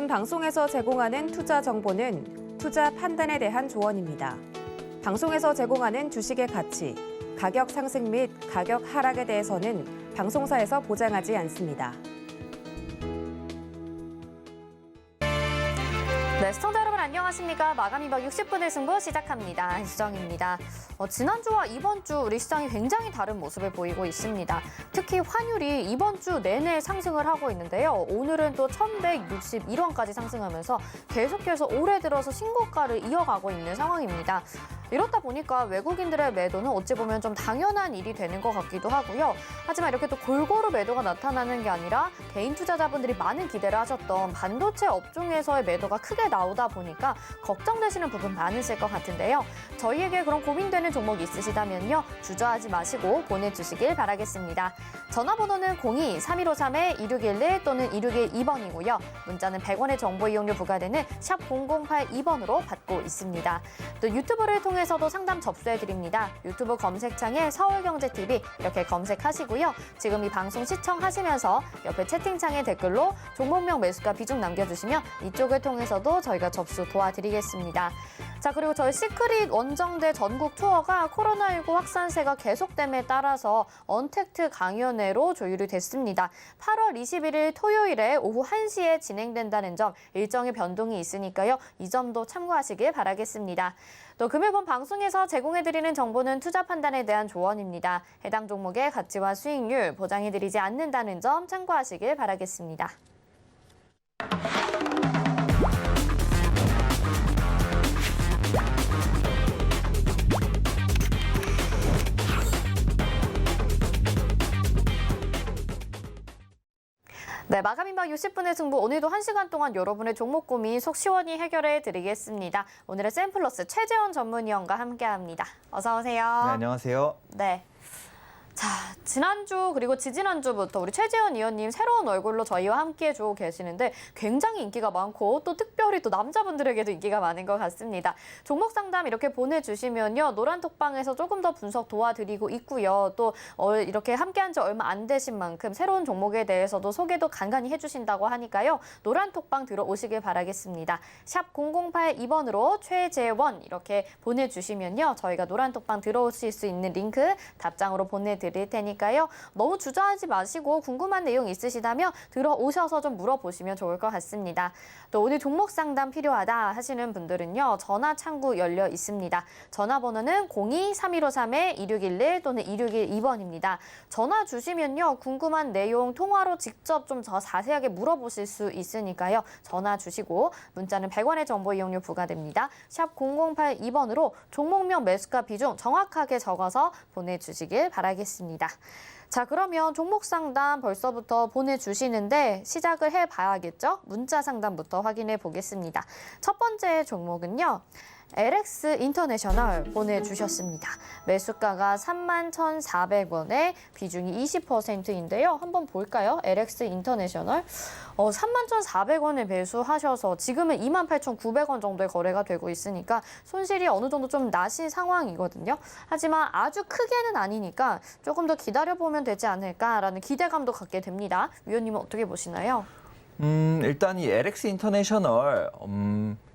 본 방송에서 제공하는 투자 정보는 투자 판단에 대한 조언입니다. 방송에서 제공하는 주식의 가치, 가격 상승 및 가격 하락에 대해서는 방송사에서 보장하지 않습니다. 네, 시청자 여러분 안녕하십니까? 마감 2박 60분의 승부 시작합니다. 수정입니다. 지난주와 이번 주 우리 시장이 굉장히 다른 모습을 보이고 있습니다. 특히 환율이 이번 주 내내 상승을 하고 있는데요. 오늘은 또 1,161원까지 상승하면서 계속해서 올해 들어서 신고가를 이어가고 있는 상황입니다. 이렇다 보니까 외국인들의 매도는 어찌 보면 좀 당연한 일이 되는 것 같기도 하고요. 하지만 이렇게 또 골고루 매도가 나타나는 게 아니라 개인 투자자분들이 많은 기대를 하셨던 반도체 업종에서의 매도가 크게 나오다 보니까 걱정되시는 부분 많으실 것 같은데요. 저희에게 그런 고민되는 종목이 있으시다면요. 주저하지 마시고 보내주시길 바라겠습니다. 전화번호는 02-3153-2611 또는 2612번이고요. 문자는 100원의 정보 이용료 부과되는 샵 0082번으로 받고 있습니다. 또 유튜브를 통해서도 상담 접수해드립니다. 유튜브 검색창에 서울경제TV 이렇게 검색하시고요. 지금 이 방송 시청하시면서 옆에 채팅창에 댓글로 종목명 매수가 비중 남겨주시면 이쪽을 통해서도 저희가 접수 도와드리겠습니다. 자, 그리고 저희 시크릿 원정대 전국 투어가 코로나19 확산세가 계속됨에 따라서 언택트 강연회로 조율이 됐습니다. 8월 21일 토요일에 오후 1시에 진행된다는 점 일정의 변동이 있으니까요. 이 점도 참고하시길 바라겠습니다. 또 금일본 방송에서 제공해드리는 정보는 투자 판단에 대한 조언입니다. 해당 종목의 가치와 수익률 보장해드리지 않는다는 점 참고하시길 바라겠습니다. 네, 마감 2박 60분의 승부 오늘도 1시간 동안 여러분의 종목 고민 속 시원히 해결해 드리겠습니다. 오늘은 샘플러스 최재원 전문위원과 함께합니다. 어서 오세요. 네, 안녕하세요. 네. 자, 지난주 그리고 지지난주부터 우리 최재원 위원님 새로운 얼굴로 저희와 함께 해주고 계시는데 굉장히 인기가 많고 또 특별히 또 남자분들에게도 인기가 많은 것 같습니다. 종목 상담 이렇게 보내주시면요. 노란톡방에서 조금 더 분석 도와드리고 있고요. 또 이렇게 함께한 지 얼마 안 되신 만큼 새로운 종목에 대해서도 소개도 간간히 해주신다고 하니까요. 노란톡방 들어오시길 바라겠습니다. 샵 0082번으로 최재원 이렇게 보내주시면요. 저희가 노란톡방 들어오실 수 있는 링크 답장으로 보내드릴 테니까요. 너무 주저하지 마시고 궁금한 내용 있으시다면 들어오셔서 좀 물어보시면 좋을 것 같습니다. 또 오늘 종목 상담 필요하다 하시는 분들은요. 전화 창구 열려 있습니다. 전화번호는 02-3153-2611 또는 2612번입니다. 전화 주시면요. 궁금한 내용 통화로 직접 좀 더 자세하게 물어보실 수 있으니까요. 전화 주시고 문자는 100원의 정보 이용료 부과됩니다. 샵 0082번으로 종목명 매수가 비중 정확하게 적어서 보내주시길 바라겠습니다. 자, 그러면 종목 상담 벌써부터 보내주시는데 시작을 해봐야겠죠? 문자 상담부터 확인해 보겠습니다. 첫 번째 종목은요. LX 인터내셔널 보내주셨습니다. 매수가가 31,400원에 비중이 20%인데요. 한번 볼까요? LX 인터내셔널 31,400원에 매수하셔서 지금은 28,900원 정도의 거래가 되고 있으니까 손실이 어느 정도 좀 나신 상황이거든요. 하지만 아주 크게는 아니니까 조금 더 기다려보면 되지 않을까라는 기대감도 갖게 됩니다. 위원님은 어떻게 보시나요? 일단 이 LX 인터내셔널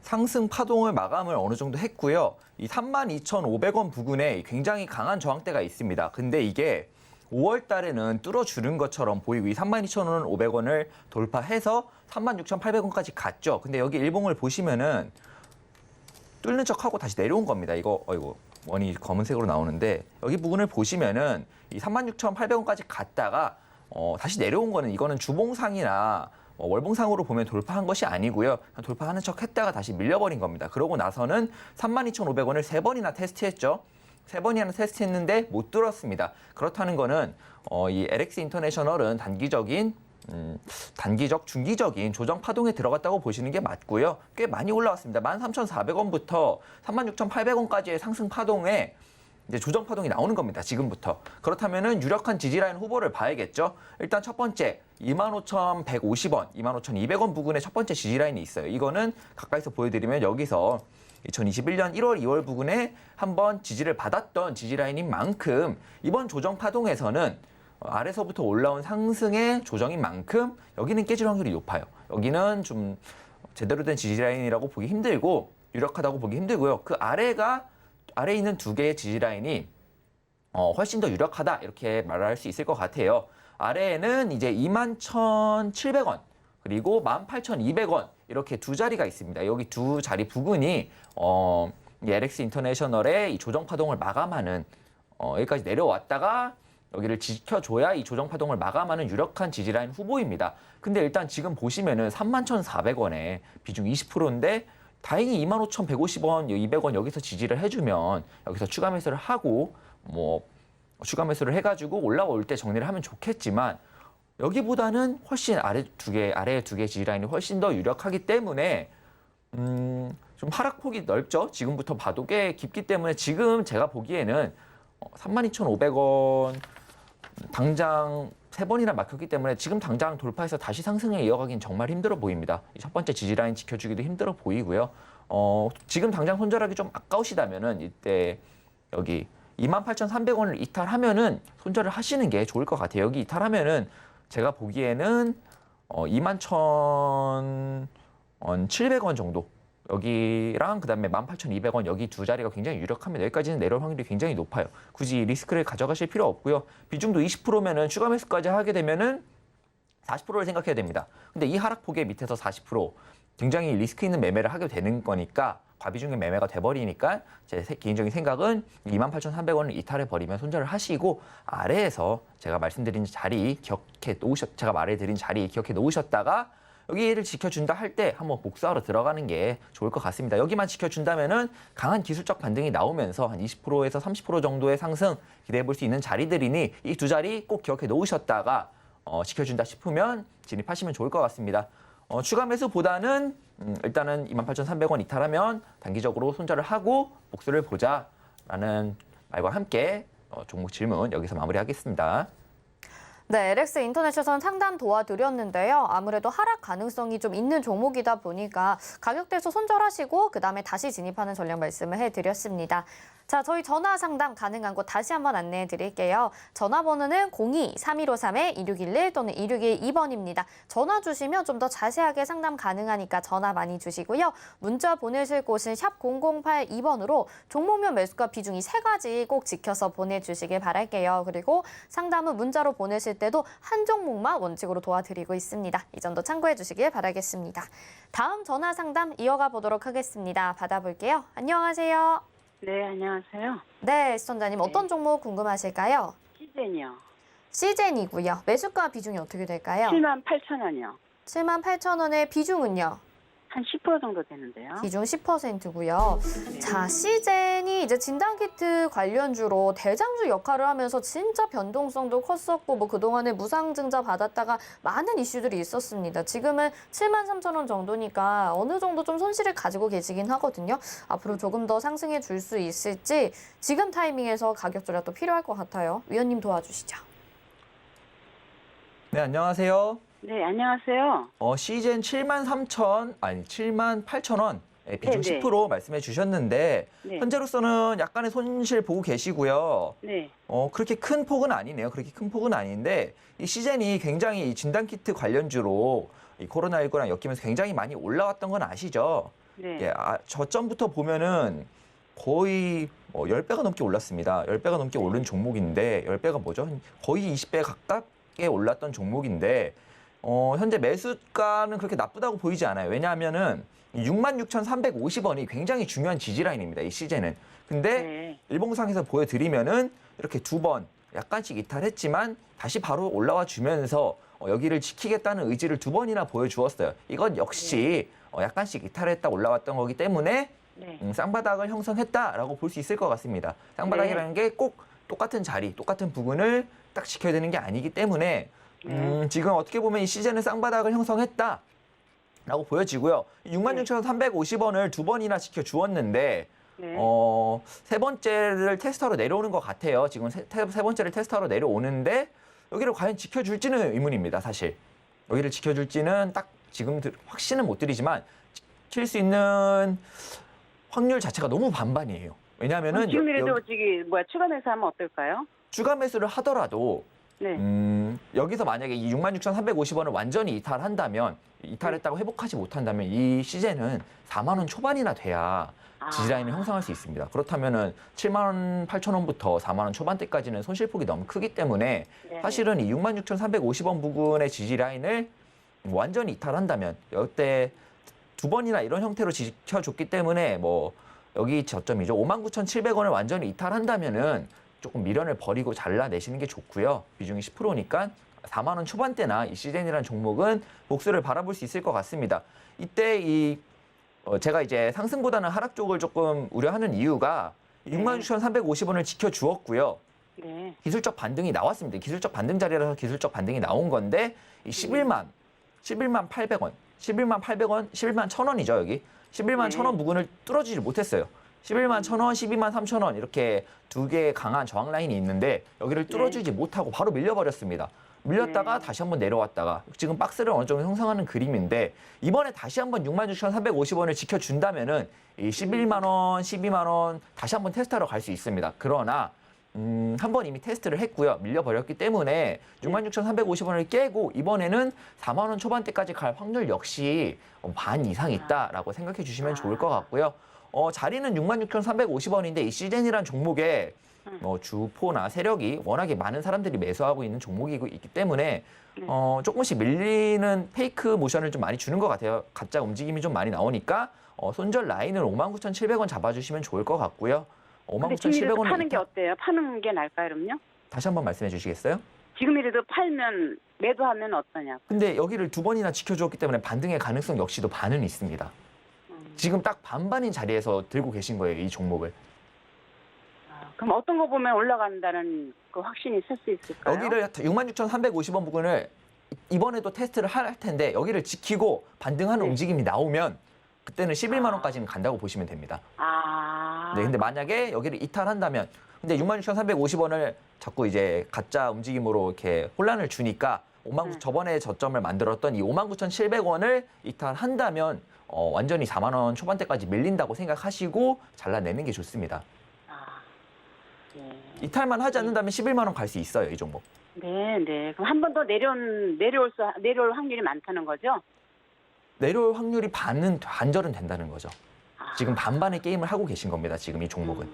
상승 파동을 마감을 어느 정도 했고요. 이 32,500원 부근에 굉장히 강한 저항대가 있습니다. 근데 이게 5월 달에는 뚫어주는 것처럼 보이고 이 32,500원을 돌파해서 36,800원까지 갔죠. 근데 여기 일봉을 보시면은 뚫는 척하고 다시 내려온 겁니다. 이거 원이 검은색으로 나오는데 여기 부분을 보시면은 이 36,800원까지 갔다가 다시 내려온 거는 이거는 주봉상이나 월봉상으로 보면 돌파한 것이 아니고요. 돌파하는 척 했다가 다시 밀려버린 겁니다. 그러고 나서는 32,500원을 3번이나 테스트했죠. 3번이나 테스트했는데 못 뚫었습니다. 그렇다는 거는 이 LX 인터내셔널은 단기적, 중기적인 조정 파동에 들어갔다고 보시는 게 맞고요. 꽤 많이 올라왔습니다. 13,400원부터 36,800원까지의 상승 파동에 이제 조정 파동이 나오는 겁니다. 지금부터. 그렇다면은 유력한 지지라인 후보를 봐야겠죠. 일단 첫 번째 25,150원, 25,200원 부근에 첫 번째 지지라인이 있어요. 이거는 가까이서 보여드리면 여기서 2021년 1월, 2월 부근에 한번 지지를 받았던 지지라인인 만큼 이번 조정 파동에서는 아래서부터 올라온 상승의 조정인 만큼 여기는 깨질 확률이 높아요. 여기는 좀 제대로 된 지지라인이라고 보기 힘들고 유력하다고 보기 힘들고요. 그 아래에 있는 두 개의 지지라인이 훨씬 더 유력하다 이렇게 말할 수 있을 것 같아요. 아래에는 이제 21,700원 그리고 18,200원 이렇게 두 자리가 있습니다. 여기 두 자리 부근이 이 LX 인터내셔널의 이 조정 파동을 마감하는 여기까지 내려왔다가 여기를 지켜줘야 이 조정 파동을 마감하는 유력한 지지라인 후보입니다. 근데 일단 지금 보시면은 31,400원에 비중 20%인데 다행히 25,150원, 200원 여기서 지지를 해주면 여기서 추가 매수를 하고 추가 매수를 해가지고 올라올 때 정리를 하면 좋겠지만 여기보다는 훨씬 아래 두 개 지지라인이 훨씬 더 유력하기 때문에 좀 하락폭이 넓죠. 지금부터 봐도 꽤 깊기 때문에 지금 제가 보기에는 32,500원 당장 3번이나 막혔기 때문에 지금 당장 돌파해서 다시 상승에 이어가긴 정말 힘들어 보입니다. 첫 번째 지지라인 지켜주기도 힘들어 보이고요. 지금 당장 손절하기 좀 아까우시다면은 이때 여기 28,300원을 이탈하면은 손절을 하시는 게 좋을 것 같아요. 여기 이탈하면은 제가 보기에는 21,700원 정도 여기랑 그다음에 18,200원 여기 두 자리가 굉장히 유력합니다. 여기까지는 내려올 확률이 굉장히 높아요. 굳이 리스크를 가져가실 필요 없고요. 비중도 20%면은 추가 매수까지 하게 되면은 40%를 생각해야 됩니다. 근데 이 하락폭의 밑에서 40% 굉장히 리스크 있는 매매를 하게 되는 거니까 과비중의 매매가 돼버리니까 제 개인적인 생각은 28,300원을 이탈해 버리면 손절을 하시고 아래에서 제가 말씀드린 자리 제가 말해드린 자리 기억해 놓으셨다가 여기를 지켜준다 할 때 한번 복수하러 들어가는 게 좋을 것 같습니다. 여기만 지켜준다면은 강한 기술적 반등이 나오면서 한 20%에서 30% 정도의 상승 기대해 볼 수 있는 자리들이니 이 두 자리 꼭 기억해 놓으셨다가 지켜준다 싶으면 진입하시면 좋을 것 같습니다. 추가 매수보다는 일단은 28,300원 이탈하면 단기적으로 손절을 하고 복수를 보자라는 말과 함께 종목 질문 여기서 마무리하겠습니다. 네, LX 인터넷에서는 상담 도와드렸는데요. 아무래도 하락 가능성이 좀 있는 종목이다 보니까 가격대에서 손절하시고 그다음에 다시 진입하는 전략 말씀을 해드렸습니다. 자, 저희 전화 상담 가능한 곳 다시 한번 안내해 드릴게요. 전화번호는 02-3153-2611 또는 2612번입니다. 전화 주시면 좀 더 자세하게 상담 가능하니까 전화 많이 주시고요. 문자 보내실 곳은 샵 0082번으로 종목명 매수가 비중이 3가지 꼭 지켜서 보내주시길 바랄게요. 그리고 상담은 문자로 보내실 때도 한 종목만 원칙으로 도와드리고 있습니다. 이 점도 참고해 주시길 바라겠습니다. 다음 전화 상담 이어가 보도록 하겠습니다. 받아볼게요. 안녕하세요. 네, 안녕하세요. 네, 시청자님 어떤 종목 궁금하실까요? 시젠이요. 시젠이고요. 매수가 비중이 어떻게 될까요? 78,000원이요. 78,000원의 비중은요? 한 10% 정도 되는데요. 비중 10%고요. 자, 시젠이 이제 진단키트 관련주로 대장주 역할을 하면서 진짜 변동성도 컸었고 뭐 그동안에 무상증자 받았다가 많은 이슈들이 있었습니다. 지금은 73,000원 정도니까 어느 정도 좀 손실을 가지고 계시긴 하거든요. 앞으로 조금 더 상승해 줄 수 있을지 지금 타이밍에서 가격 조작도 필요할 것 같아요. 위원님 도와주시죠. 네, 안녕하세요. 네, 안녕하세요. 시즌 78,000원 비중 네네. 10% 말씀해 주셨는데 네. 현재로서는 약간의 손실 보고 계시고요. 네. 그렇게 큰 폭은 아니네요. 그렇게 큰 폭은 아닌데 이 시즌이 굉장히 이 진단키트 관련주로 이 코로나19랑 엮이면서 굉장히 많이 올라왔던 건 아시죠? 네. 예, 저점부터 보면은 거의 10배가 넘게 올랐습니다. 10배가 넘게 오른 종목인데 10배가 뭐죠? 거의 20배 가깝게 올랐던 종목인데 현재 매수가는 그렇게 나쁘다고 보이지 않아요. 왜냐하면은 66,350원이 굉장히 중요한 지지라인입니다. 이 시즌은. 근데 네. 일봉상에서 보여드리면은 이렇게 두 번 약간씩 이탈했지만 다시 바로 올라와 주면서 여기를 지키겠다는 의지를 두 번이나 보여주었어요. 이건 역시 약간씩 이탈했다 올라왔던 거기 때문에 네. 쌍바닥을 형성했다라고 볼 수 있을 것 같습니다. 쌍바닥이라는 게 꼭 똑같은 자리, 똑같은 부분을 딱 지켜야 되는 게 아니기 때문에 지금 어떻게 보면 이 시즌은 쌍바닥을 형성했다라고 보여지고요. 66,350원을 두 번이나 지켜주었는데 네. 세 번째를 테스트하러 내려오는 것 같아요. 지금 세 번째를 테스트하러 내려오는데 여기를 과연 지켜줄지는 의문입니다. 사실 여기를 지켜줄지는 딱 지금 확신은 못 드리지만 지킬 수 있는 확률 자체가 너무 반반이에요. 왜냐하면은 지금이라도 추가 매수하면 어떨까요? 추가 매수를 하더라도 여기서 만약에 이 66,350원을 완전히 이탈한다면, 이탈했다고 회복하지 못한다면 이 시세는 4만 원 초반이나 돼야 지지라인을 형성할 수 있습니다. 그렇다면은 7만 8천 원부터 4만 원 초반대까지는 손실폭이 너무 크기 때문에 네. 사실은 이 66,350원 부근의 지지라인을 완전히 이탈한다면, 이때 두 번이나 이런 형태로 지켜줬기 때문에 뭐 여기 저점이죠. 59,700원을 완전히 이탈한다면은 조금 미련을 버리고 잘라내시는 게 좋고요. 비중이 10%니까 4만 원 초반대나 이 시젠이라는 종목은 복수를 바라볼 수 있을 것 같습니다. 이때 제가 이제 상승보다는 하락 쪽을 조금 우려하는 이유가 66,350원을 지켜주었고요. 네. 기술적 반등이 나왔습니다. 기술적 반등 자리라서 기술적 반등이 나온 건데 이 11만 800원, 11만 800원, 11만 1,000원이죠, 여기. 11만 1,000원 부근을 뚫어주지 못했어요. 11만 1,000원, 12만 3,000원 이렇게 두 개의 강한 저항 라인이 있는데 여기를 뚫어주지 못하고 바로 밀려버렸습니다. 밀렸다가 다시 한번 내려왔다가 지금 박스를 어느 정도 형성하는 그림인데, 이번에 다시 한번 66,350원을 지켜준다면은 이 11만 원, 12만 원 다시 한번 테스트하러 갈 수 있습니다. 그러나 한 번 이미 테스트를 했고요. 밀려버렸기 때문에 66,350원을 깨고 이번에는 4만 원 초반대까지 갈 확률 역시 반 이상 있다라고 생각해 주시면 좋을 것 같고요. 자리는 66,350원인데 이 시젠이란 종목에 주포나 세력이 워낙에 많은 사람들이 매수하고 있는 종목이기 때문에 조금씩 밀리는 페이크 모션을 좀 많이 주는 것 같아요. 가짜 움직임이 좀 많이 나오니까 손절 라인을 59,700원 잡아주시면 좋을 것 같고요. 근데 지금이라도 59,700원을 파는 게 어때요? 파는 게 나을까요, 그럼요? 다시 한번 말씀해 주시겠어요? 지금이라도 팔면 매도하면 어떠냐? 근데 여기를 두 번이나 지켜주었기 때문에 반등의 가능성 역시도 반은 있습니다. 지금 딱 반반인 자리에서 들고 계신 거예요, 이 종목을. 그럼 어떤 거 보면 올라간다는 그 확신이 설 수 있을까요? 여기를 66,350원 부근을 이번에도 테스트를 할 텐데 여기를 지키고 반등하는 움직임이 나오면 그때는 11만 원까지는 간다고 보시면 됩니다. 네, 근데 만약에 여기를 이탈한다면, 근데 66,350원을 자꾸 이제 가짜 움직임으로 이렇게 혼란을 주니까 저번에 저점을 만들었던 이 59,700원을 이탈한다면 완전히 4만 원 초반대까지 밀린다고 생각하시고 잘라내는 게 좋습니다. 네. 이탈만 하지 않는다면 11만 원 갈 수 있어요, 이 종목. 네, 네. 그럼 한 번 더 내려올 확률이 많다는 거죠? 내려올 확률이 반절은 된다는 거죠. 지금 반반의 게임을 하고 계신 겁니다, 지금 이 종목은.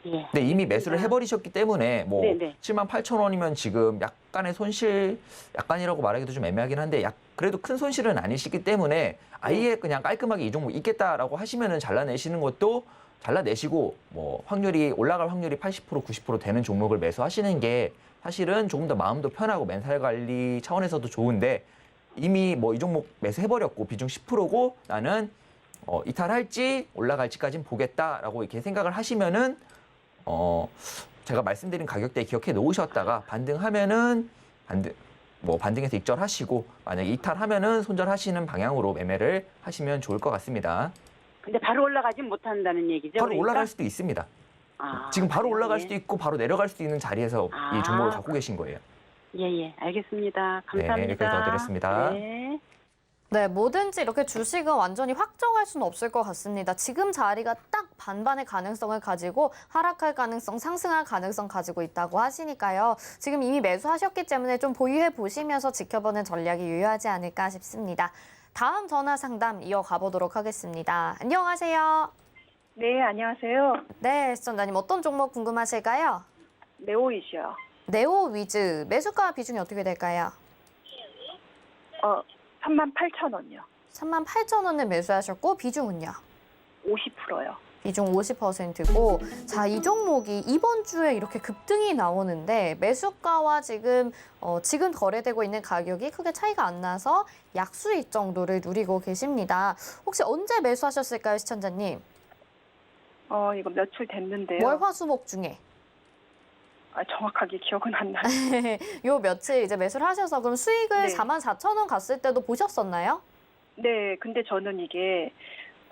예. 근데 이미 매수를 해버리셨기 때문에 뭐 네네. 7만 8천 원이면 지금 약간의 손실, 약간이라고 말하기도 좀 애매하긴 한데 그래도 큰 손실은 아니시기 때문에 아예 그냥 깔끔하게 이 종목 있겠다라고 하시면은 잘라내시는 것도 잘라내시고, 뭐 올라갈 확률이 80%, 90% 되는 종목을 매수하시는 게 사실은 조금 더 마음도 편하고 멘탈 관리 차원에서도 좋은데, 이미 뭐 이 종목 매수해버렸고 비중 10%고 나는 이탈할지 올라갈지까지는 보겠다라고 이렇게 생각을 하시면은 제가 말씀드린 가격대 기억해 놓으셨다가 반등하면은 반등해서 익절하시고, 만약에 이탈하면은 손절하시는 방향으로 매매를 하시면 좋을 것 같습니다. 근데 바로 올라가지 못한다는 얘기죠? 바로 그러니까? 올라갈 수도 있습니다. 지금 바로 올라갈 수도 있고 바로 내려갈 수도 있는 자리에서 이 종목을 갖고 계신 거예요. 예, 알겠습니다. 감사합니다. 네, 이렇게 넣어드렸습니다. 네. 네, 뭐든지 이렇게 주식은 완전히 확정할 수는 없을 것 같습니다. 지금 자리가 딱 반반의 가능성을 가지고 하락할 가능성, 상승할 가능성 가지고 있다고 하시니까요. 지금 이미 매수하셨기 때문에 좀 보유해 보시면서 지켜보는 전략이 유효하지 않을까 싶습니다. 다음 전화 상담 이어가 보도록 하겠습니다. 안녕하세요. 네, 안녕하세요. 네, 시청자님 어떤 종목 궁금하실까요? 네오이시요. 네오위즈 매수가 비중이 어떻게 될까요? 38,000원이요. 38,000원에 매수하셨고 비중은요? 50%요. 비중 50%고, 자, 이 종목이 이번 주에 이렇게 급등이 나오는데 매수가와 지금 거래되고 있는 가격이 크게 차이가 안 나서 약수익 정도를 누리고 계십니다. 혹시 언제 매수하셨을까요, 시청자님? 이거 며칠 됐는데요. 월화수목 중에. 정확하게 기억은 안 나요. 요 며칠 이제 매수를 하셔서 그럼 수익을 네. 44,000원 갔을 때도 보셨었나요? 네, 근데 저는 이게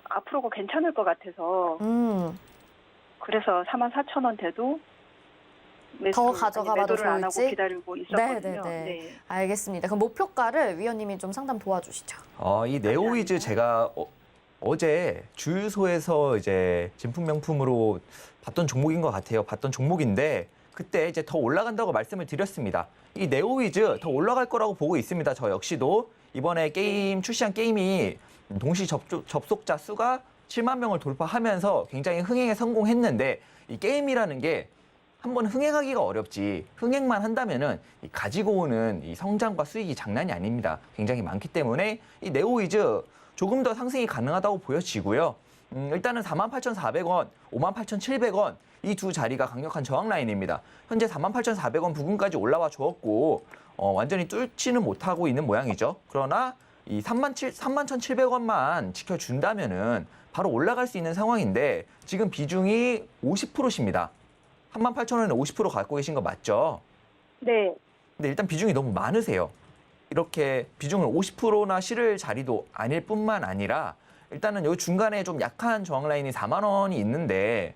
앞으로가 괜찮을 것 같아서 그래서 44,000원 돼도 더 가져가 봐도 매도를 안 하고 좋을지? 기다리고 있었거든요. 네. 알겠습니다. 그럼 목표가를 위원님이 좀 상담 도와주시죠. 이 네오위즈 제가 어제 주유소에서 이제 진품 명품으로 봤던 종목인 것 같아요. 봤던 종목인데 그때 이제 더 올라간다고 말씀을 드렸습니다. 이 네오위즈 더 올라갈 거라고 보고 있습니다. 저 역시도 이번에 게임 출시한 게임이 동시 접속자 수가 7만 명을 돌파하면서 굉장히 흥행에 성공했는데 이 게임이라는 게 한번 흥행하기가 어렵지 흥행만 한다면은 이 가지고 오는 이 성장과 수익이 장난이 아닙니다. 굉장히 많기 때문에 이 네오위즈 조금 더 상승이 가능하다고 보여지고요. 일단은 48,400원, 58,700원 이 두 자리가 강력한 저항 라인입니다. 현재 48,400원 부근까지 올라와 주었고 완전히 뚫지는 못하고 있는 모양이죠. 그러나 이 31,700원만 지켜준다면은 바로 올라갈 수 있는 상황인데 지금 비중이 50%십니다. 38,000원에 50% 갖고 계신 거 맞죠? 네. 근데 일단 비중이 너무 많으세요. 이렇게 비중을 50%나 실을 자리도 아닐 뿐만 아니라 일단은 여기 중간에 좀 약한 저항 라인이 4만 원이 있는데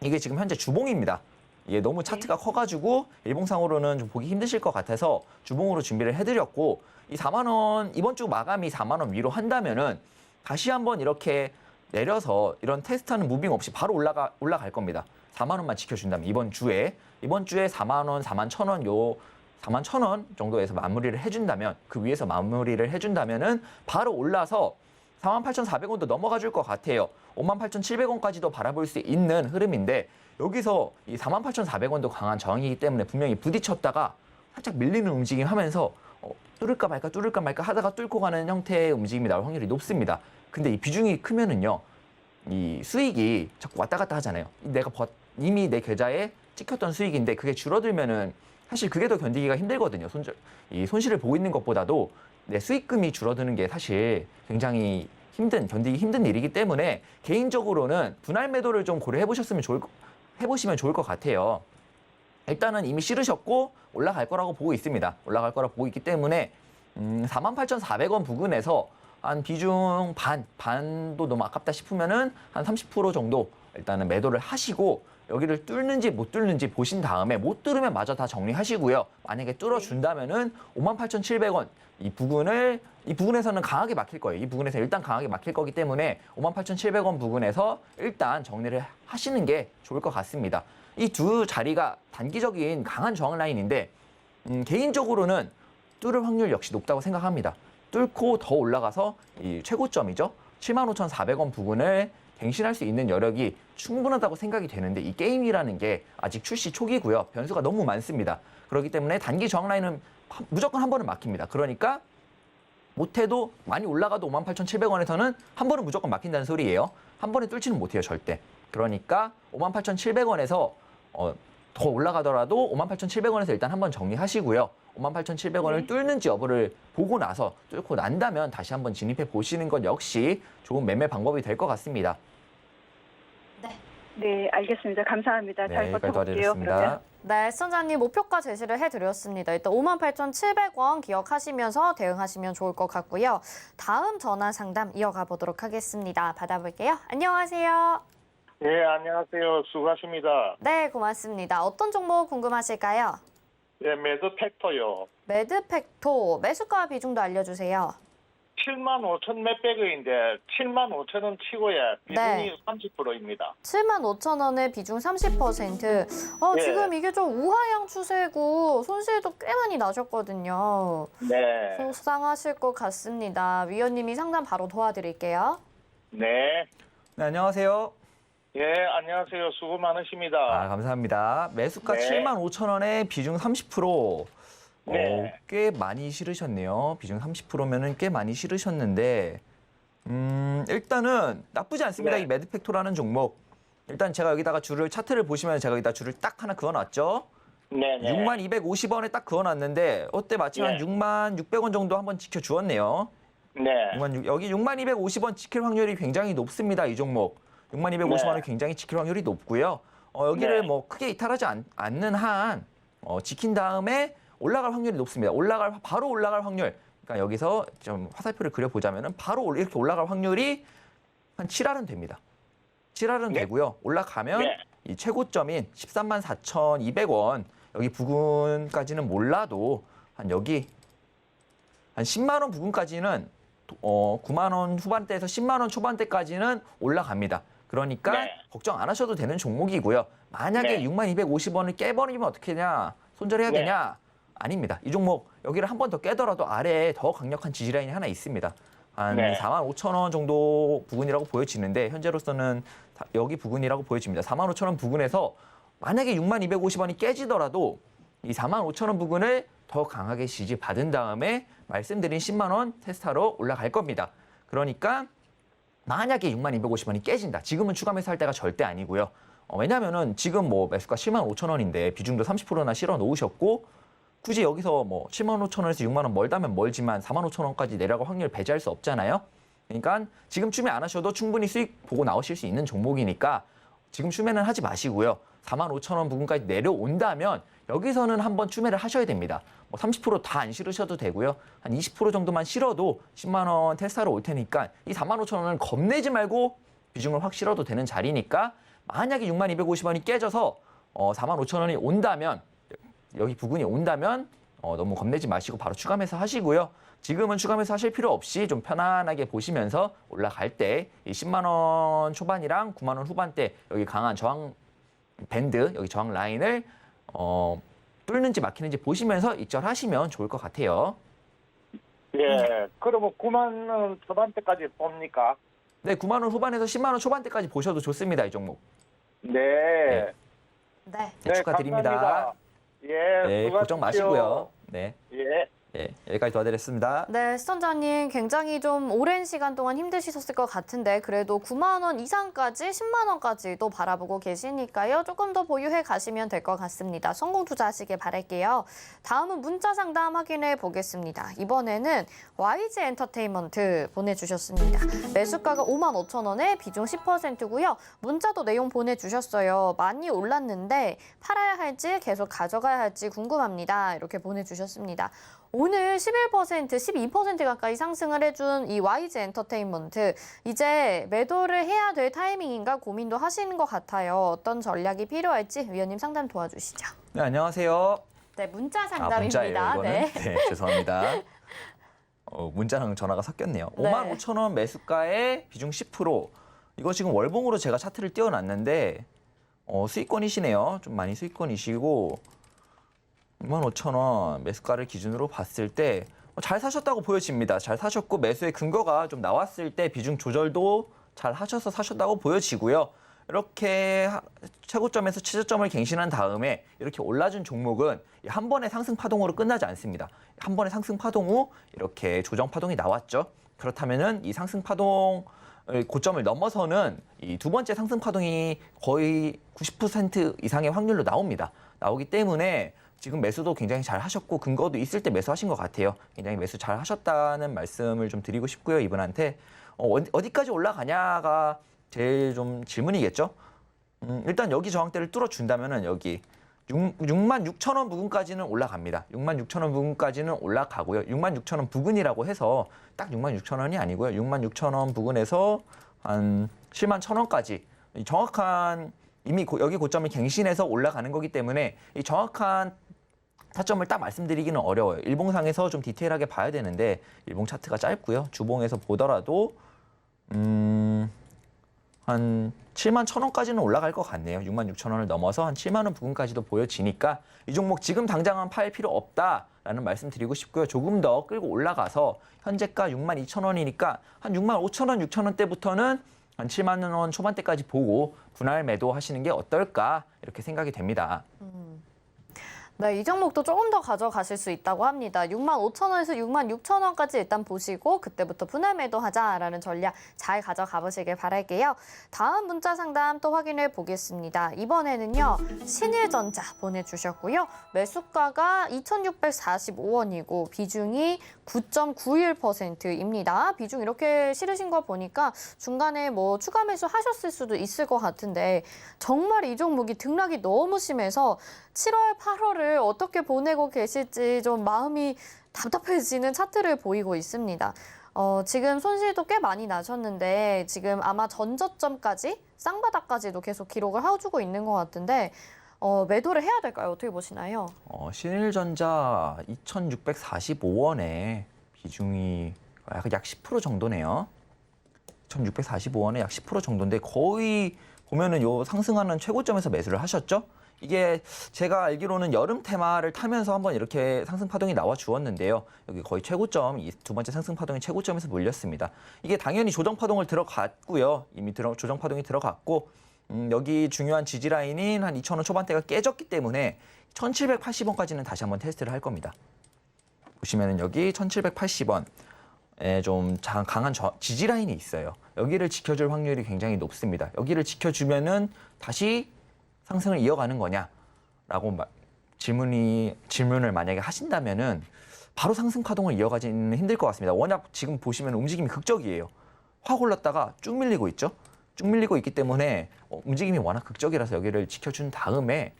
이게 지금 현재 주봉입니다. 이게 너무 차트가 커가지고 일봉상으로는 좀 보기 힘드실 것 같아서 주봉으로 준비를 해드렸고 이 4만 원 이번 주 마감이 4만 원 위로 한다면은 다시 한번 이렇게 내려서 이런 테스트하는 무빙 없이 바로 올라갈 겁니다. 4만 원만 지켜준다면 이번 주에 4만 원, 4만 1,000원 요 4만 1,000원 정도에서 마무리를 해준다면 그 위에서 마무리를 해준다면은 바로 올라서 48,400원도 넘어가 줄 것 같아요. 58,700원까지도 바라볼 수 있는 흐름인데 여기서 이 48,400원도 강한 저항이기 때문에 분명히 부딪혔다가 살짝 밀리는 움직임 하면서 뚫을까 말까 하다가 뚫고 가는 형태의 움직임이 나올 확률이 높습니다. 근데 이 비중이 크면은요. 이 수익이 자꾸 왔다 갔다 하잖아요. 이미 내 계좌에 찍혔던 수익인데 그게 줄어들면은 사실 그게 더 견디기가 힘들거든요. 이 손실을 보고 있는 것보다도 내 수익금이 줄어드는 게 사실 굉장히 견디기 힘든 일이기 때문에 개인적으로는 분할 매도를 좀 해보시면 좋을 것 같아요. 일단은 이미 실으셨고 올라갈 거라고 보고 있습니다. 올라갈 거라고 보고 있기 때문에 48,400원 부근에서 한 비중 반도 너무 아깝다 싶으면은 한 30% 정도 일단은 매도를 하시고 여기를 뚫는지 못 뚫는지 보신 다음에 못 뚫으면 마저 다 정리하시고요. 만약에 뚫어준다면은 58,700원 이 부근에서는 강하게 막힐 거예요. 이 부근에서 일단 강하게 막힐 거기 때문에 58,700원 부근에서 일단 정리를 하시는 게 좋을 것 같습니다. 이 두 자리가 단기적인 강한 저항 라인인데 개인적으로는 뚫을 확률 역시 높다고 생각합니다. 뚫고 더 올라가서 이 최고점이죠. 75,400원 부근을 갱신할 수 있는 여력이 충분하다고 생각이 되는데 이 게임이라는 게 아직 출시 초기고요. 변수가 너무 많습니다. 그렇기 때문에 단기 저항 라인은 무조건 한 번은 막힙니다. 그러니까 못해도 많이 올라가도 58,700원에서는 한 번은 무조건 막힌다는 소리예요. 한 번에 뚫지는 못해요, 절대. 그러니까 58,700원에서 더 올라가더라도 58,700원에서 일단 한번 정리하시고요. 58,700원을 뚫는지 여부를 보고 나서 뚫고 난다면 다시 한번 진입해 보시는 것 역시 좋은 매매 방법이 될 것 같습니다. 네, 알겠습니다. 감사합니다. 잘 네, 버텨볼게요. 그러면. 도와드렸습니다. 네, 시청자님 목표가 제시를 해드렸습니다. 일단 58,700원 기억하시면서 대응하시면 좋을 것 같고요. 다음 전화 상담 이어가 보도록 하겠습니다. 받아볼게요. 안녕하세요. 네, 안녕하세요. 수고하십니다. 네, 고맙습니다. 어떤 종목 궁금하실까요? 네, 매드 팩터요. 매드팩토 매수가 비중도 알려주세요. 75,000 몇백원인데 75,000원 치고야 비중이 30%입니다. 75,000원에 비중 30%. 네. 지금 이게 좀 우하향 추세고 손실도 꽤 많이 나셨거든요. 네. 속상하실 것 같습니다. 위원님이 상담 바로 도와드릴게요. 네. 네, 안녕하세요. 예, 안녕하세요. 수고 많으십니다. 감사합니다. 매수가 네. 75,000원에 비중 30%. 네. 꽤 많이 실으셨네요. 비중 30%면은 꽤 많이 실으셨는데, 일단은 나쁘지 않습니다. 네. 이 매드팩토라는 종목. 일단 제가 여기다가 차트를 보시면 제가 여기다 줄을 딱 하나 그어놨죠. 네, 네. 62,250원에 딱 그어놨는데, 어때 마침 한 네. 66,600원 정도 한번 지켜주었네요. 네. 여기 62,250원 지킬 확률이 굉장히 높습니다. 이 종목. 62,250원을 네. 굉장히 지킬 확률이 높고요. 여기를 네. 뭐 크게 이탈하지 않는 한 지킨 다음에 올라갈 확률이 높습니다. 바로 올라갈 확률. 그러니까 여기서 좀 화살표를 그려보자면은 바로 이렇게 올라갈 확률이 한 7할은 됩니다. 7할은 네. 되고요. 올라가면 네. 이 최고점인 134,200원 여기 부근까지는 몰라도 한 여기 한 10만 원 부근까지는 9만 원 후반대에서 10만 원 초반대까지는 올라갑니다. 그러니까 네. 걱정 안 하셔도 되는 종목이고요. 만약에 네. 62,250원을 깨버리면 어떻게 되냐? 손절해야 네. 되냐? 아닙니다. 이 종목 여기를 한 번 더 깨더라도 아래에 더 강력한 지지라인이 하나 있습니다. 한 네. 45,000원 정도 부근이라고 보여지는데 현재로서는 여기 부근이라고 보여집니다. 45,000원 부근에서 만약에 62,250원이 깨지더라도 이 45,000원 부근을 더 강하게 지지받은 다음에 말씀드린 10만 원 테스타로 올라갈 겁니다. 그러니까 만약에 62,250원이 깨진다. 지금은 추가 매수할 때가 절대 아니고요. 왜냐면은 지금 뭐 매수가 75,000원인데 비중도 30%나 실어 놓으셨고 굳이 여기서 뭐 75,000원에서 6만 원 멀다면 멀지만 45,000원까지 내려갈 확률 배제할 수 없잖아요. 그러니까 지금 추매 안 하셔도 충분히 수익 보고 나오실 수 있는 종목이니까 지금 추매는 하지 마시고요. 45,000원 부근까지 내려온다면 여기서는 한번 추매를 하셔야 됩니다. 뭐 30% 다 안 실으셔도 되고요. 한 20% 정도만 실어도 10만 원 테스타로 올 테니까 이 45,000원을 겁내지 말고 비중을 확 실어도 되는 자리니까 만약에 62,250원이 깨져서 45,000원이 온다면 여기 부근이 온다면 너무 겁내지 마시고 바로 추가 매수 하시고요. 지금은 추가 매수 하실 필요 없이 좀 편안하게 보시면서 올라갈 때 이 10만 원 초반이랑 9만 원 후반대 여기 강한 저항 밴드 여기 저항 라인을 뚫는지 막히는지 보시면서 익절하시면 좋을 것 같아요. 예. 그러면 9만 원 초반대까지 봅니까? 네, 9만 원 후반에서 10만 원 초반대까지 보셔도 좋습니다. 이 종목. 네. 네. 네, 축하드립니다. 감사합니다. 예. 네, 수고하십시오. 걱정 마시고요. 네, 예. 여기까지 도와드렸습니다. 네, 시청자님 굉장히 좀 오랜 시간 동안 힘드셨을 것 같은데 그래도 9만 원 이상까지 10만 원까지도 바라보고 계시니까요. 조금 더 보유해 가시면 될 것 같습니다. 성공 투자하시길 바랄게요. 다음은 문자 상담 확인해 보겠습니다. 이번에는 YG 엔터테인먼트 보내주셨습니다. 매수가가 55,000원에 비중 10%고요. 문자도 내용 보내주셨어요. 많이 올랐는데 팔아야 할지 계속 가져가야 할지 궁금합니다. 이렇게 보내주셨습니다. 오늘 11%, 12% 가까이 상승을 해준 이 YG 엔터테인먼트 이제 매도를 해야 될 타이밍인가 고민도 하시는 것 같아요. 어떤 전략이 필요할지 위원님 상담 도와주시죠. 네, 안녕하세요. 네, 문자 문자예요, 상담입니다. 이거는. 네. 네, 죄송합니다. 문자랑 전화가 섞였네요. 네. 55,000원 매수가에 비중 10%. 이거 지금 월봉으로 제가 차트를 띄워놨는데 수익권이시네요. 좀 많이 수익권이시고 65,000원 매수가를 기준으로 봤을 때 잘 사셨다고 보여집니다. 잘 사셨고 매수의 근거가 좀 나왔을 때 비중 조절도 잘 하셔서 사셨다고 보여지고요. 이렇게 최고점에서 최저점을 갱신한 다음에 이렇게 올라준 종목은 한 번의 상승 파동으로 끝나지 않습니다. 한 번의 상승 파동 후 이렇게 조정 파동이 나왔죠. 그렇다면은 이 상승 파동 고점을 넘어서는 이 두 번째 상승 파동이 거의 90% 이상의 확률로 나옵니다. 나오기 때문에 지금 매수도 굉장히 잘 하셨고 근거도 있을 때 매수하신 것 같아요. 굉장히 매수 잘 하셨다는 말씀을 좀 드리고 싶고요. 이분한테 어디까지 올라가냐가 제일 좀 질문이겠죠. 일단 여기 저항대를 뚫어준다면은 여기 66,000원 부근까지는 올라갑니다. 66,000원 부근까지는 올라가고요. 66,000원 부근이라고 해서 딱 66,000원이 아니고요. 66,000원 부근에서 한 71,000원까지 정확한 이미 여기 고점을 갱신해서 올라가는 거기 때문에 이 정확한 타점을 딱 말씀드리기는 어려워요. 일봉상에서 좀 디테일하게 봐야 되는데 일봉 차트가 짧고요. 주봉에서 보더라도 한 71,000원까지는 올라갈 것 같네요. 66,000원을 넘어서 한 7만 원 부근까지도 보여지니까 이 종목 지금 당장은 팔 필요 없다라는 말씀 드리고 싶고요. 조금 더 끌고 올라가서 현재가 62,000원이니까 한 65,000원, 6,000원대부터는 한 7만 원 초반대까지 보고 분할 매도하시는 게 어떨까 이렇게 생각이 됩니다. 네, 이 종목도 조금 더 가져가실 수 있다고 합니다. 65,000원에서 66,000원까지 일단 보시고 그때부터 분할 매도하자라는 전략 잘 가져가 보시길 바랄게요. 다음 문자 상담 또 확인해 보겠습니다. 이번에는요. 신일전자 보내주셨고요. 매수가가 2,645원이고 비중이 9.91%입니다. 비중 이렇게 실으신 거 보니까 중간에 뭐 추가 매수 하셨을 수도 있을 것 같은데 정말 이 종목이 등락이 너무 심해서 7월, 8월을 어떻게 보내고 계실지 좀 마음이 답답해지는 차트를 보이고 있습니다. 지금 손실도 꽤 많이 나셨는데 지금 아마 전저점까지 쌍바닥까지도 계속 기록을 해주고 있는 것 같은데 매도를 해야 될까요? 어떻게 보시나요? 신일전자 2,645원에 비중이 약 10% 정도네요. 1,645원에 약 10% 정도인데 거의 보면은 요 상승하는 최고점에서 매수를 하셨죠? 이게 제가 알기로는 여름 테마를 타면서 한번 이렇게 상승 파동이 나와 주었는데요. 여기 거의 최고점, 이 두 번째 상승 파동이 최고점에서 몰렸습니다. 이게 당연히 조정 파동을 들어갔고요. 이미 조정 파동이 들어갔고 여기 중요한 지지 라인인 한 2,000원 초반대가 깨졌기 때문에 1,780원까지는 다시 한번 테스트를 할 겁니다. 보시면은 여기 1,780원에 좀 강한 지지 라인이 있어요. 여기를 지켜줄 확률이 굉장히 높습니다. 여기를 지켜주면은 다시 상승을 이어가는 거냐라고 질문을 만약에 하신다면은 바로 상승 파동을 이어가지는 힘들 것 같습니다. 워낙 지금 보시면 움직임이 극적이에요. 확 올랐다가 쭉 밀리고 있죠. 쭉 밀리고 있기 때문에 움직임이 워낙 극적이라서 여기를 지켜준 다음에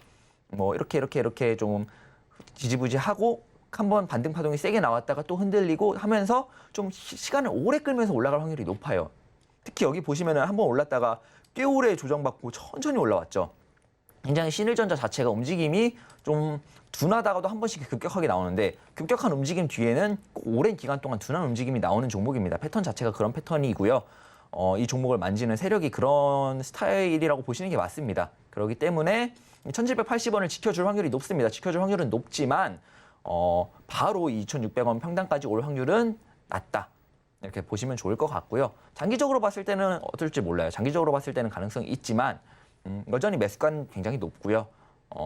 뭐 이렇게 좀 지지부지하고 한번 반등 파동이 세게 나왔다가 또 흔들리고 하면서 좀 시간을 오래 끌면서 올라갈 확률이 높아요. 특히 여기 보시면은 한번 올랐다가 꽤 오래 조정받고 천천히 올라왔죠. 굉장히 신일전자 자체가 움직임이 좀 둔하다가도 한 번씩 급격하게 나오는데 급격한 움직임 뒤에는 오랜 기간 동안 둔한 움직임이 나오는 종목입니다. 패턴 자체가 그런 패턴이고요. 이 종목을 만지는 세력이 그런 스타일이라고 보시는 게 맞습니다. 그렇기 때문에 1,780원을 지켜줄 확률이 높습니다. 지켜줄 확률은 높지만 바로 2,600원 평단까지 올 확률은 낮다. 이렇게 보시면 좋을 것 같고요. 장기적으로 봤을 때는 어떨지 몰라요. 장기적으로 봤을 때는 가능성이 있지만 여전히 매수가는 굉장히 높고요.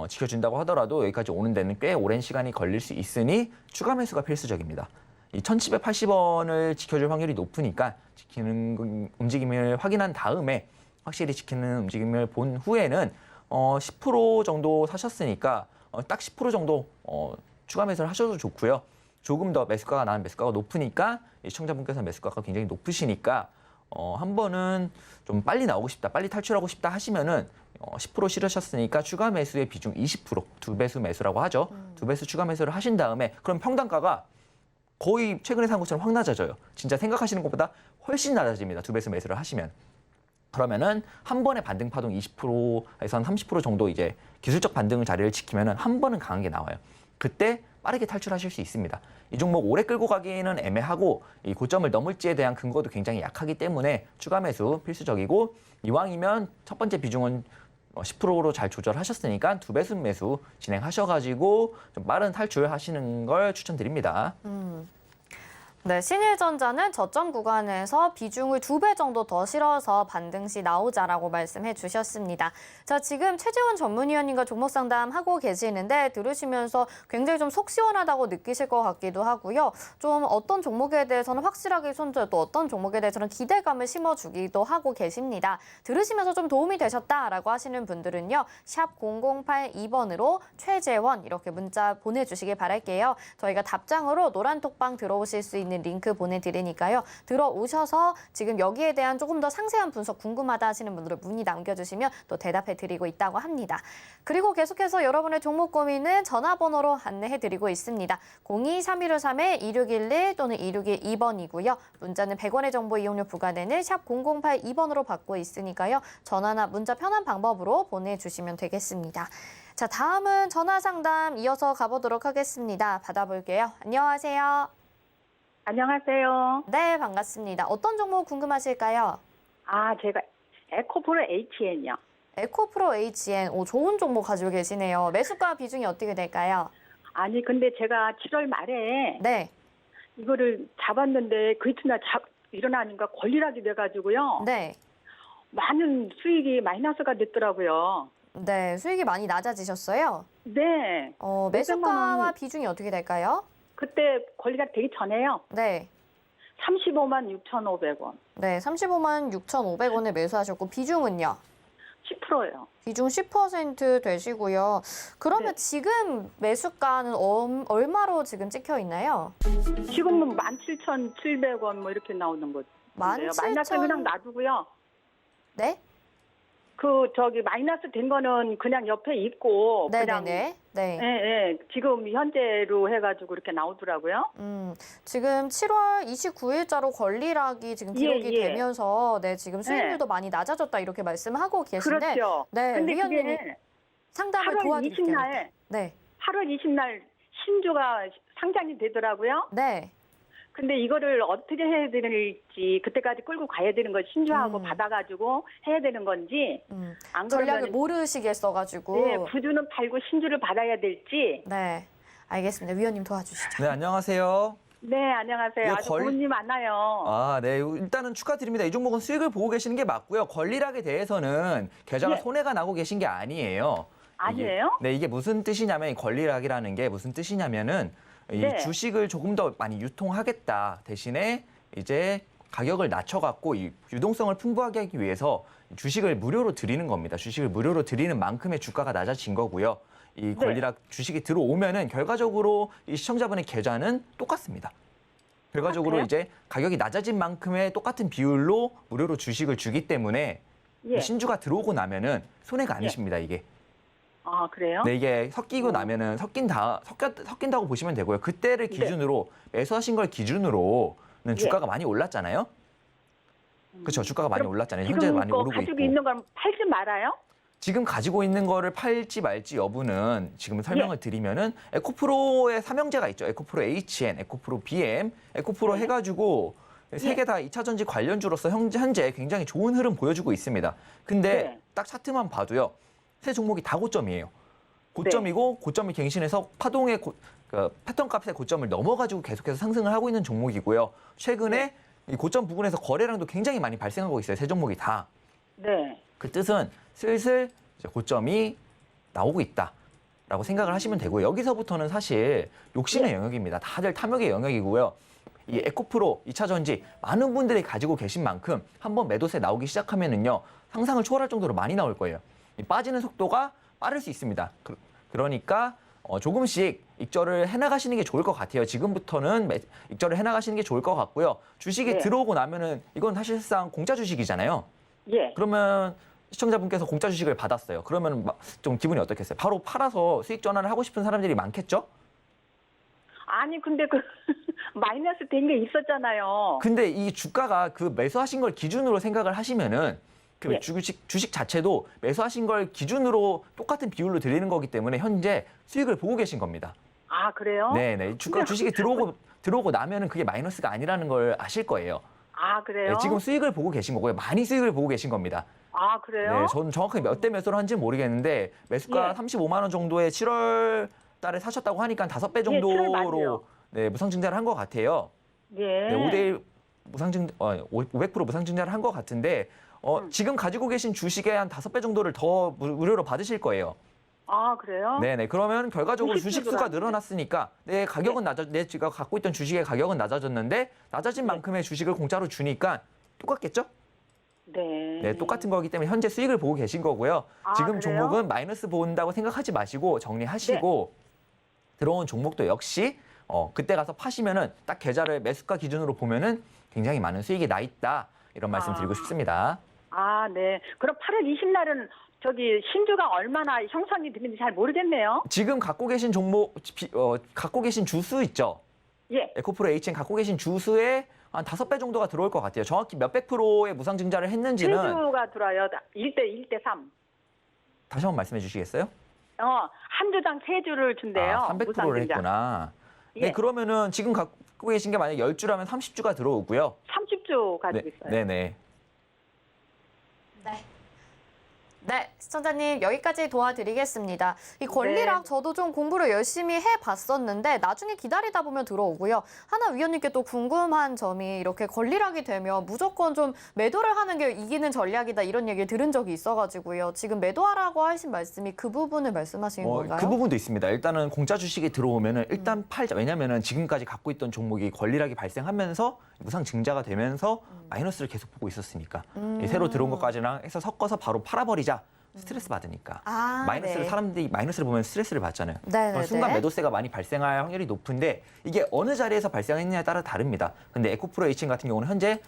지켜준다고 하더라도 여기까지 오는 데는 꽤 오랜 시간이 걸릴 수 있으니 추가 매수가 필수적입니다. 이 1,780원을 지켜줄 확률이 높으니까 지키는 움직임을 확인한 다음에 확실히 지키는 움직임을 본 후에는 10% 정도 사셨으니까 딱 10% 정도 추가 매수를 하셔도 좋고요. 조금 더 나는 매수가가 높으니까 시청자분께서 매수가가 굉장히 높으시니까 한 번은 좀 빨리 나오고 싶다, 빨리 탈출하고 싶다 하시면은 10% 실으셨으니까 추가 매수의 비중 20%, 두 배수 매수라고 하죠. 두 배수 추가 매수를 하신 다음에 그럼 평단가가 거의 최근에 산 것처럼 확 낮아져요. 진짜 생각하시는 것보다 훨씬 낮아집니다. 두 배수 매수를 하시면. 그러면은 한 번에 반등 파동 20%에서 한 30% 정도 이제 기술적 반등 자리를 지키면은 한 번은 강한 게 나와요. 그때 빠르게 탈출하실 수 있습니다. 이 종목 오래 끌고 가기는 애매하고 이 고점을 넘을지에 대한 근거도 굉장히 약하기 때문에 추가 매수 필수적이고 이왕이면 첫 번째 비중은 10%로 잘 조절하셨으니까 두 배수 매수 진행하셔가지고 좀 빠른 탈출하시는 걸 추천드립니다. 네, 신일전자는 저점 구간에서 비중을 2배 정도 더 실어서 반등 시 나오자라고 말씀해 주셨습니다. 자, 지금 최재원 전문위원님과 종목 상담하고 계시는데 들으시면서 굉장히 좀 속 시원하다고 느끼실 것 같기도 하고요. 좀 어떤 종목에 대해서는 확실하게 손절, 또 어떤 종목에 대해서는 기대감을 심어주기도 하고 계십니다. 들으시면서 좀 도움이 되셨다라고 하시는 분들은요. 샵 0082번으로 최재원 이렇게 문자 보내주시길 바랄게요. 저희가 답장으로 노란톡방 들어오실 수 있는 링크 보내드리니까요. 들어오셔서 지금 여기에 대한 조금 더 상세한 분석 궁금하다 하시는 분들은 문의 남겨주시면 또 대답해드리고 있다고 합니다. 그리고 계속해서 여러분의 종목 고민은 전화번호로 안내해드리고 있습니다. 02-3153-2611 또는 2612번이고요. 문자는 100원의 정보 이용료 부과되는 샵 0082번으로 받고 있으니까요. 전화나 문자 편한 방법으로 보내주시면 되겠습니다. 자, 다음은 전화 상담 이어서 가보도록 하겠습니다. 받아볼게요. 안녕하세요. 안녕하세요. 네, 반갑습니다. 어떤 종목 궁금하실까요? 제가 에코프로 HN이요. 에코프로 HN, 좋은 종목 가지고 계시네요. 매수가 비중이 어떻게 될까요? 아니, 근데 제가 7월 말에 네, 이거를 잡았는데 그 이튿날 일어나니까 권리락이 돼가지고요. 네, 많은 수익이 마이너스가 됐더라고요. 네, 수익이 많이 낮아지셨어요. 네. 매수가와 비중이 어떻게 될까요? 그때 권리락 되기 전에요. 네, 35만 6,500원. 네, 35만 6,500원에 매수하셨고 비중은요? 10%예요. 비중 10% 되시고요. 그러면 네. 지금 매수가는 얼마로 지금 찍혀 있나요? 지금은 17,700원 뭐 이렇게 나오는 거죠. 17,000 마이너스 그냥 놔두고요. 네? 마이너스 된 거는 그냥 옆에 있고 그냥 네네네. 네. 예, 지금 현재로 해가지고 이렇게 나오더라고요. 지금 7월 29일자로 권리락이 지금 기록이 예. 되면서 네, 지금 수익률도 많이 낮아졌다 이렇게 말씀하고 계신데 그렇죠. 네, 근데 위원님이 그게 상담을 8월 도와드릴게요. 20날, 네. 8월 20날 신주가 상장이 되더라고요. 네. 근데 이거를 어떻게 해야 될지 그때까지 끌고 가야 되는 거 신주하고 받아가지고 해야 되는 건지 안 전략을 그러면 모르시겠어가지고. 네, 부주는 팔고 신주를 받아야 될지. 네, 알겠습니다. 위원님 도와주시죠. 네, 안녕하세요. 네, 안녕하세요. 예, 아주 고은님 만나요. 아, 네. 일단은 축하드립니다. 이 종목은 수익을 보고 계시는 게 맞고요. 권리락에 대해서는 계좌가 네. 손해가 나고 계신 게 아니에요. 아니에요? 네, 이게 무슨 뜻이냐면 이 권리락이라는 게 무슨 뜻이냐면은 이 네. 주식을 조금 더 많이 유통하겠다 대신에 이제 가격을 낮춰갖고 이 유동성을 풍부하게 하기 위해서 주식을 무료로 드리는 겁니다. 주식을 무료로 드리는 만큼의 주가가 낮아진 거고요. 이 권리락 주식이 들어오면은 결과적으로 이 시청자분의 계좌는 똑같습니다. 결과적으로 그래요? 이제 가격이 낮아진 만큼의 똑같은 비율로 무료로 주식을 주기 때문에 예. 신주가 들어오고 나면은 손해가 아니십니다, 이게. 아, 그래요? 네, 이게 섞이고 나면은 섞인다고 보시면 되고요. 그때를 네. 기준으로 매수하신 걸 기준으로는 주가가 많이 올랐잖아요. 그렇죠. 주가가 많이 올랐잖아요. 현재 지금 많이 거 오르고 가지고 있고. 있는 건 팔지 말아요? 지금 가지고 있는 거를 팔지 말지 여부는 지금 설명을 드리면은 에코프로의 삼형제가 있죠. 에코프로 HN, 에코프로 BM, 에코프로 해가지고 세 개 다 2차 전지 관련주로서 현재 굉장히 좋은 흐름 보여주고 있습니다. 근데 네. 딱 차트만 봐도요. 세 종목이 다 고점이에요. 고점이고 고점이 갱신해서 파동의 패턴 값의 고점을 넘어가지고 계속해서 상승을 하고 있는 종목이고요. 최근에 이 고점 부근에서 거래량도 굉장히 많이 발생하고 있어요. 세 종목이 다. 네. 그 뜻은 슬슬 이제 고점이 나오고 있다라고 생각을 하시면 되고요. 여기서부터는 사실 욕심의 영역입니다. 다들 탐욕의 영역이고요. 이 에코프로, 2차 전지 많은 분들이 가지고 계신 만큼 한번 매도세 나오기 시작하면은요. 상상을 초월할 정도로 많이 나올 거예요. 이 빠지는 속도가 빠를 수 있습니다. 그러니까 조금씩 익절을 해나가시는 게 좋을 것 같아요. 지금부터는 익절을 해나가시는 게 좋을 것 같고요. 주식이 네. 들어오고 나면은 이건 사실상 공짜 주식이잖아요. 예. 그러면 시청자분께서 공짜 주식을 받았어요. 그러면 좀 기분이 어떻겠어요? 바로 팔아서 수익 전환을 하고 싶은 사람들이 많겠죠? 아니 근데 그 마이너스 된 게 있었잖아요. 근데 이 주가가 그 매수하신 걸 기준으로 생각을 하시면은 그 예. 주식 자체도 매수하신 걸 기준으로 똑같은 비율로 드리는 거기 때문에 현재 수익을 보고 계신 겁니다. 아, 그래요? 네네. 주식이 들어오고 나면은 그게 마이너스가 아니라는 걸 아실 거예요. 아, 그래요? 네, 지금 수익을 보고 계신 거고요. 많이 수익을 보고 계신 겁니다. 아, 그래요? 네, 저는 정확하게 몇 대 매수를 한지는 모르겠는데 매수가 예. 35만 원 정도에 7월 달에 사셨다고 하니까 5배 7월 정도로 말이요. 네, 무상증자를 한 것 같아요. 예. 네, 5대1 500% 무상증자를 한 것 같은데 지금 가지고 계신 주식의 한 5배 정도를 더 무료로 받으실 거예요. 아, 그래요? 네네. 그러면 결과적으로 90% 주식 수가 들어왔네. 늘어났으니까 내 가격은 내 제가 갖고 있던 주식의 가격은 낮아졌는데 낮아진 만큼의 주식을 공짜로 주니까 똑같겠죠? 네. 네, 똑같은 거기 때문에 현재 수익을 보고 계신 거고요. 아, 지금 그래요? 종목은 마이너스 본다고 생각하지 마시고 정리하시고 들어온 종목도 역시 그때 가서 파시면은 딱 계좌를 매수가 기준으로 보면은 굉장히 많은 수익이 나 있다. 이런 말씀 드리고 싶습니다. 아, 네. 그럼 8월 20날은 저기 신주가 얼마나 형성이 되는지 잘 모르겠네요. 지금 갖고 계신 갖고 계신 주수 있죠? 예. 에코프로 HN 갖고 계신 주수의 한 5배 정도가 들어올 것 같아요. 정확히 몇백 프로의 무상증자를 했는지는 세주가 들어와요. 1대 3. 다시 한번 말씀해 주시겠어요? 한 주당 3주를 준대요. 300%를 무상증자. 했구나. 예. 네, 그러면은 지금 갖고 계신 게 만약 10주라면 30주가 들어오고요. 30주 가지고 있어요. 네네. 네, 시청자님 여기까지 도와드리겠습니다. 이 권리락 네. 저도 좀 공부를 열심히 해봤었는데 나중에 기다리다 보면 들어오고요. 하나 위원님께 또 궁금한 점이 이렇게 권리락이 되면 무조건 좀 매도를 하는 게 이기는 전략이다 이런 얘기를 들은 적이 있어가지고요. 지금 매도하라고 하신 말씀이 그 부분을 말씀하시는 건가요? 그 부분도 있습니다. 일단은 공짜 주식이 들어오면은 일단 팔자. 왜냐면은 지금까지 갖고 있던 종목이 권리락이 발생하면서 무상 증자가 되면서 마이너스를 계속 보고 있었으니까 이 새로 들어온 것까지랑 해서 섞어서 바로 팔아버리자. 스트레스 받으니까. 마이너스를 네. 사람들이 마이너스를 보면 스트레스를 받잖아요. 네네네. 그럼 순간 매도세가 많이 발생할 확률이 높은데 이게 어느 자리에서 발생했느냐에 따라 다릅니다. 근데 에코프로 HN 같은 경우는 현재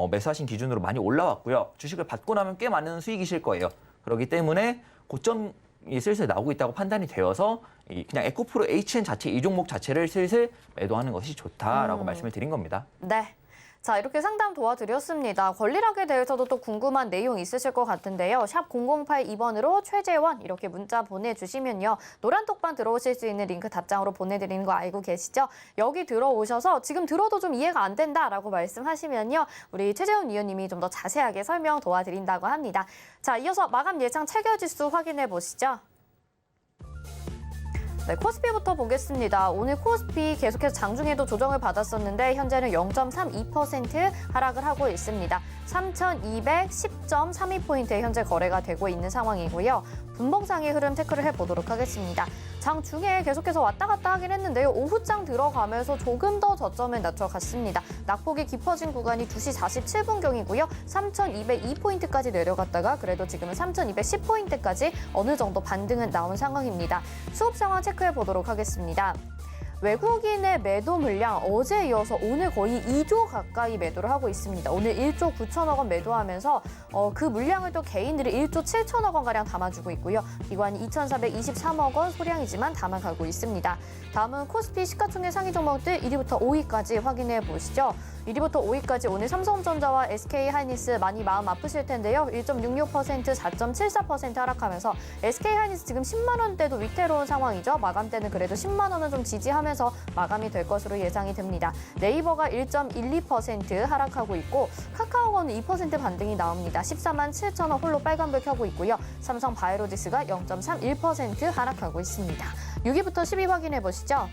매수하신 기준으로 많이 올라왔고요. 주식을 받고 나면 꽤 많은 수익이실 거예요. 그렇기 때문에 고점이 슬슬 나오고 있다고 판단이 되어서 그냥 에코프로 HN 자체 이 종목 자체를 슬슬 매도하는 것이 좋다라고 말씀을 드린 겁니다. 네. 자, 이렇게 상담 도와드렸습니다. 권리락에 대해서도 또 궁금한 내용 있으실 것 같은데요. 샵 0082번으로 최재원 이렇게 문자 보내주시면요. 노란 톡방 들어오실 수 있는 링크 답장으로 보내드리는 거 알고 계시죠? 여기 들어오셔서 지금 들어도 좀 이해가 안 된다라고 말씀하시면요. 우리 최재원 위원님이 좀 더 자세하게 설명 도와드린다고 합니다. 자, 이어서 마감 예상 체결지수 확인해 보시죠. 네, 코스피부터 보겠습니다. 오늘 코스피 계속해서 장중에도 조정을 받았었는데 현재는 0.32% 하락을 하고 있습니다. 3,210.32포인트에 현재 거래가 되고 있는 상황이고요. 분봉상의 흐름 체크를 해보도록 하겠습니다. 장중에 계속해서 왔다 갔다 하긴 했는데요. 오후장 들어가면서 조금 더 저점을 낮춰갔습니다. 낙폭이 깊어진 구간이 2시 47분경이고요. 3,202포인트까지 내려갔다가 그래도 지금은 3,210포인트까지 어느 정도 반등은 나온 상황입니다. 수급 상황 체크해 보도록 하겠습니다. 외국인의 매도 물량 어제 이어서 오늘 거의 2조 가까이 매도를 하고 있습니다. 오늘 1조 9천억 원 매도하면서 그 물량을 또 개인들이 1조 7천억 원가량 담아주고 있고요. 기관이 2,423억 원 소량이지만 담아가고 있습니다. 다음은 코스피 시가총액 상위 종목들 1위부터 5위까지 확인해 보시죠. 1위부터 5위까지 오늘 삼성전자와 SK하이닉스 많이 마음 아프실 텐데요. 1.66%, 4.74% 하락하면서 SK하이닉스 지금 10만 원대도 위태로운 상황이죠. 마감 때는 그래도 10만 원은 좀 지지하면서 마감이 될 것으로 예상이 됩니다. 네이버가 1.12% 하락하고 있고 카카오는 2% 반등이 나옵니다. 14만 7천 원 홀로 빨간불 켜고 있고요. 삼성 바이오로직스가 0.31% 하락하고 있습니다. 6위부터 10위 확인해 보시죠.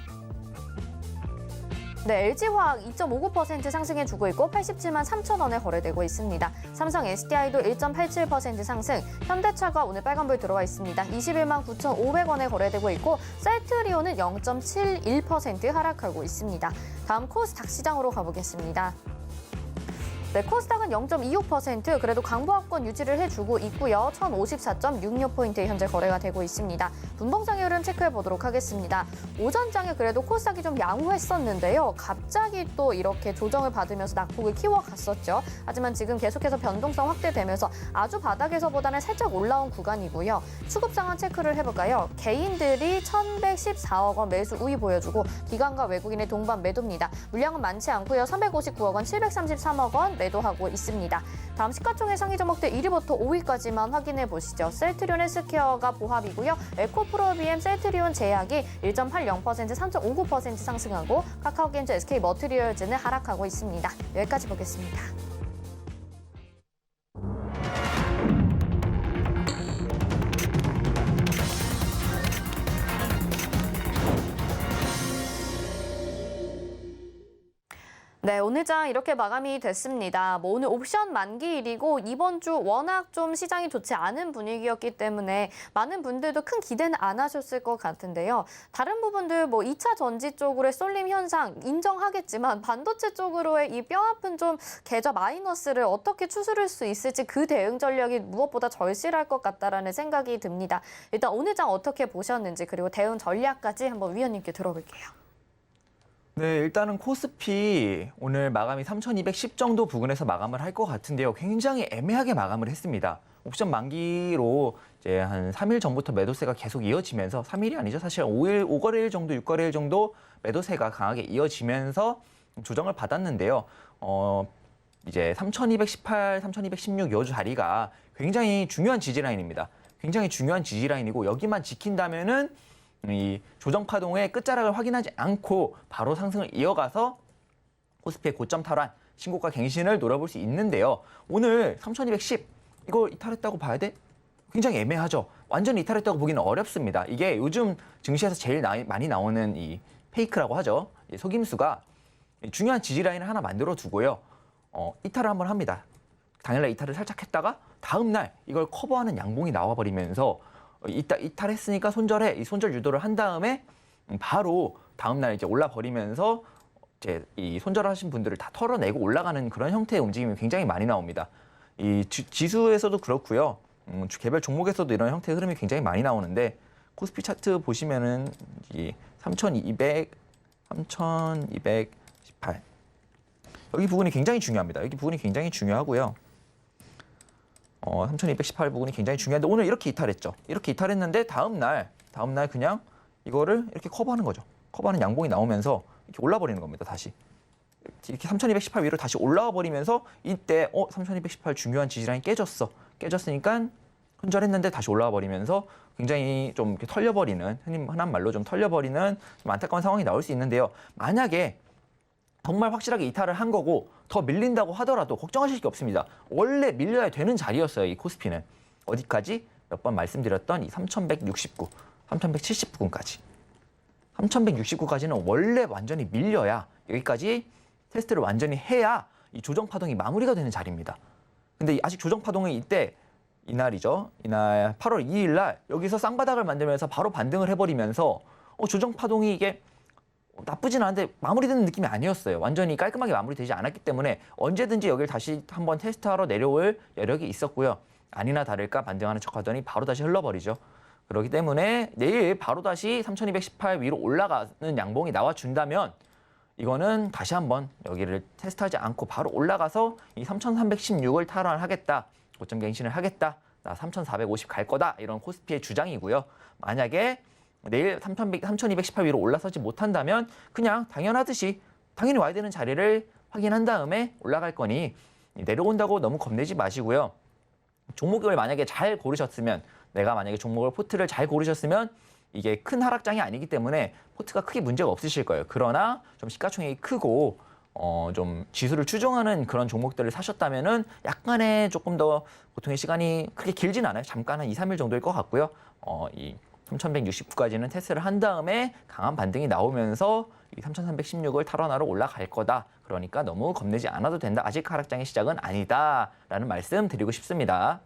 네, LG화학 2.59% 상승해주고 있고 87만 3천 원에 거래되고 있습니다. 삼성 SDI도 1.87% 상승, 현대차가 오늘 빨간불 들어와 있습니다. 21만 9,500원에 거래되고 있고 셀트리온은 0.71% 하락하고 있습니다. 다음 코스닥 시장으로 가보겠습니다. 네, 코스닥은 0.26% 그래도 강보합권 유지를 해주고 있고요. 1,054.66포인트에 현재 거래가 되고 있습니다. 분봉상의 흐름 체크해 보도록 하겠습니다. 오전장에 그래도 코스닥이 좀 양호했었는데요. 갑자기 또 이렇게 조정을 받으면서 낙폭을 키워갔었죠. 하지만 지금 계속해서 변동성 확대되면서 아주 바닥에서보다는 살짝 올라온 구간이고요. 수급 상황 체크를 해볼까요? 개인들이 1,114억 원 매수 우위 보여주고 기관과 외국인의 동반 매도입니다. 물량은 많지 않고요. 359억 원, 733억 원 매도하고 있습니다. 다음 시가총액 상위 종목들 1위부터 5위까지만 확인해 보시죠. 셀트리온 헬스케어가 보합이고요. 에코프로비엠, 셀트리온 제약이 1.80%, 3.59% 상승하고 카카오게임즈, SK머티리얼즈는 하락하고 있습니다. 여기까지 보겠습니다. 네, 오늘 장 이렇게 마감이 됐습니다. 오늘 옵션 만기일이고 이번 주 워낙 좀 시장이 좋지 않은 분위기였기 때문에 많은 분들도 큰 기대는 안 하셨을 것 같은데요. 다른 부분들 2차 전지 쪽으로의 쏠림 현상 인정하겠지만 반도체 쪽으로의 이 뼈아픈 좀 계좌 마이너스를 어떻게 추스를 수 있을지 그 대응 전략이 무엇보다 절실할 것 같다라는 생각이 듭니다. 일단 오늘 장 어떻게 보셨는지 그리고 대응 전략까지 한번 위원님께 들어볼게요. 네, 일단은 코스피 오늘 마감이 3,210 정도 부근에서 마감을 할 것 같은데요. 굉장히 애매하게 마감을 했습니다. 옵션 만기로 이제 한 3일 전부터 매도세가 계속 이어지면서 3일이 아니죠. 사실 5거래일 정도, 6거래일 정도 매도세가 강하게 이어지면서 조정을 받았는데요. 이제 3,218, 3,216 요 자리가 굉장히 중요한 지지라인입니다. 굉장히 중요한 지지라인이고 여기만 지킨다면은 이 조정 파동의 끝자락을 확인하지 않고 바로 상승을 이어가서 코스피의 고점 탈환, 신고가 갱신을 노려볼 수 있는데요. 오늘 3,210 이거 이탈했다고 봐야 돼? 굉장히 애매하죠. 완전히 이탈했다고 보기는 어렵습니다. 이게 요즘 증시에서 제일 많이 나오는 이 페이크라고 하죠. 이 속임수가 중요한 지지라인을 하나 만들어 두고요. 이탈을 한번 합니다. 당일날 이탈을 살짝 했다가 다음날 이걸 커버하는 양봉이 나와버리면서 이탈했으니까 손절해. 이 손절 유도를 한 다음에 바로 다음날 이제 올라버리면서 이제 이 손절하신 분들을 다 털어내고 올라가는 그런 형태의 움직임이 굉장히 많이 나옵니다. 이 지수에서도 그렇고요. 개별 종목에서도 이런 형태의 흐름이 굉장히 많이 나오는데 코스피 차트 보시면은 이 3,200, 3,218 여기 부분이 굉장히 중요합니다. 여기 부분이 굉장히 중요하고요. 3,218 부분이 굉장히 중요한데 오늘 이렇게 이탈했죠. 이렇게 이탈했는데 다음날 그냥 이거를 이렇게 커버하는 거죠. 커버하는 양봉이 나오면서 이렇게 올라버리는 겁니다. 다시. 이렇게 3218 위로 다시 올라와 버리면서 이때 3218 중요한 지지라인 깨졌으니까 손절했는데 다시 올라와 버리면서 굉장히 좀 이렇게 털려버리는 흔한 말로 좀 털려버리는 좀 안타까운 상황이 나올 수 있는데요. 만약에 정말 확실하게 이탈을 한 거고 더 밀린다고 하더라도 걱정하실 게 없습니다. 원래 밀려야 되는 자리였어요. 이 코스피는. 어디까지? 몇 번 말씀드렸던 이 3169, 3170부근까지. 3169까지는 원래 완전히 밀려야 여기까지 테스트를 완전히 해야 이 조정 파동이 마무리가 되는 자리입니다. 근데 아직 조정 파동은 이날이죠. 이날 8월 2일 날 여기서 쌍바닥을 만들면서 바로 반등을 해버리면서 조정 파동이 이게 나쁘진 않은데 마무리되는 느낌이 아니었어요. 완전히 깔끔하게 마무리되지 않았기 때문에 언제든지 여기를 다시 한번 테스트하러 내려올 여력이 있었고요. 아니나 다를까 반등하는 척하더니 바로 다시 흘러버리죠. 그렇기 때문에 내일 바로 다시 3218 위로 올라가는 양봉이 나와준다면 이거는 다시 한번 여기를 테스트하지 않고 바로 올라가서 이 3316을 탈환하겠다. 고점 갱신을 하겠다. 나 3450 갈 거다. 이런 코스피의 주장이고요. 만약에 내일 3218 위로 올라서지 못한다면 그냥 당연하듯이 당연히 와야 되는 자리를 확인한 다음에 올라갈 거니 내려온다고 너무 겁내지 마시고요. 종목을 만약에 잘 고르셨으면 내가 만약에 종목을 포트를 잘 고르셨으면 이게 큰 하락장이 아니기 때문에 포트가 크게 문제가 없으실 거예요. 그러나 좀 시가총액이 크고 좀 지수를 추종하는 그런 종목들을 사셨다면은 약간의 조금 더 보통의 시간이 그렇게 길진 않아요. 잠깐 한 2, 3일 정도일 것 같고요. 이 3169까지는 테스트를 한 다음에 강한 반등이 나오면서 이 3316을 탈환하러 올라갈 거다. 그러니까 너무 겁내지 않아도 된다. 아직 하락장의 시작은 아니다라는 말씀 드리고 싶습니다.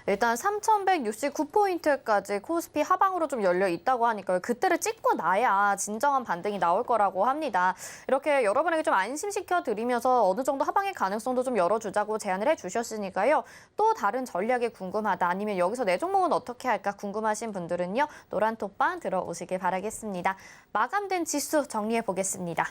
일단 3,169포인트까지 코스피 하방으로 좀 열려 있다고 하니까요. 그때를 찍고 나야 진정한 반등이 나올 거라고 합니다. 이렇게 여러분에게 좀 안심시켜 드리면서 어느 정도 하방의 가능성도 좀 열어주자고 제안을 해주셨으니까요. 또 다른 전략이 궁금하다 아니면 여기서 내 종목은 어떻게 할까 궁금하신 분들은요. 노란 톡방 들어오시길 바라겠습니다. 마감된 지수 정리해 보겠습니다.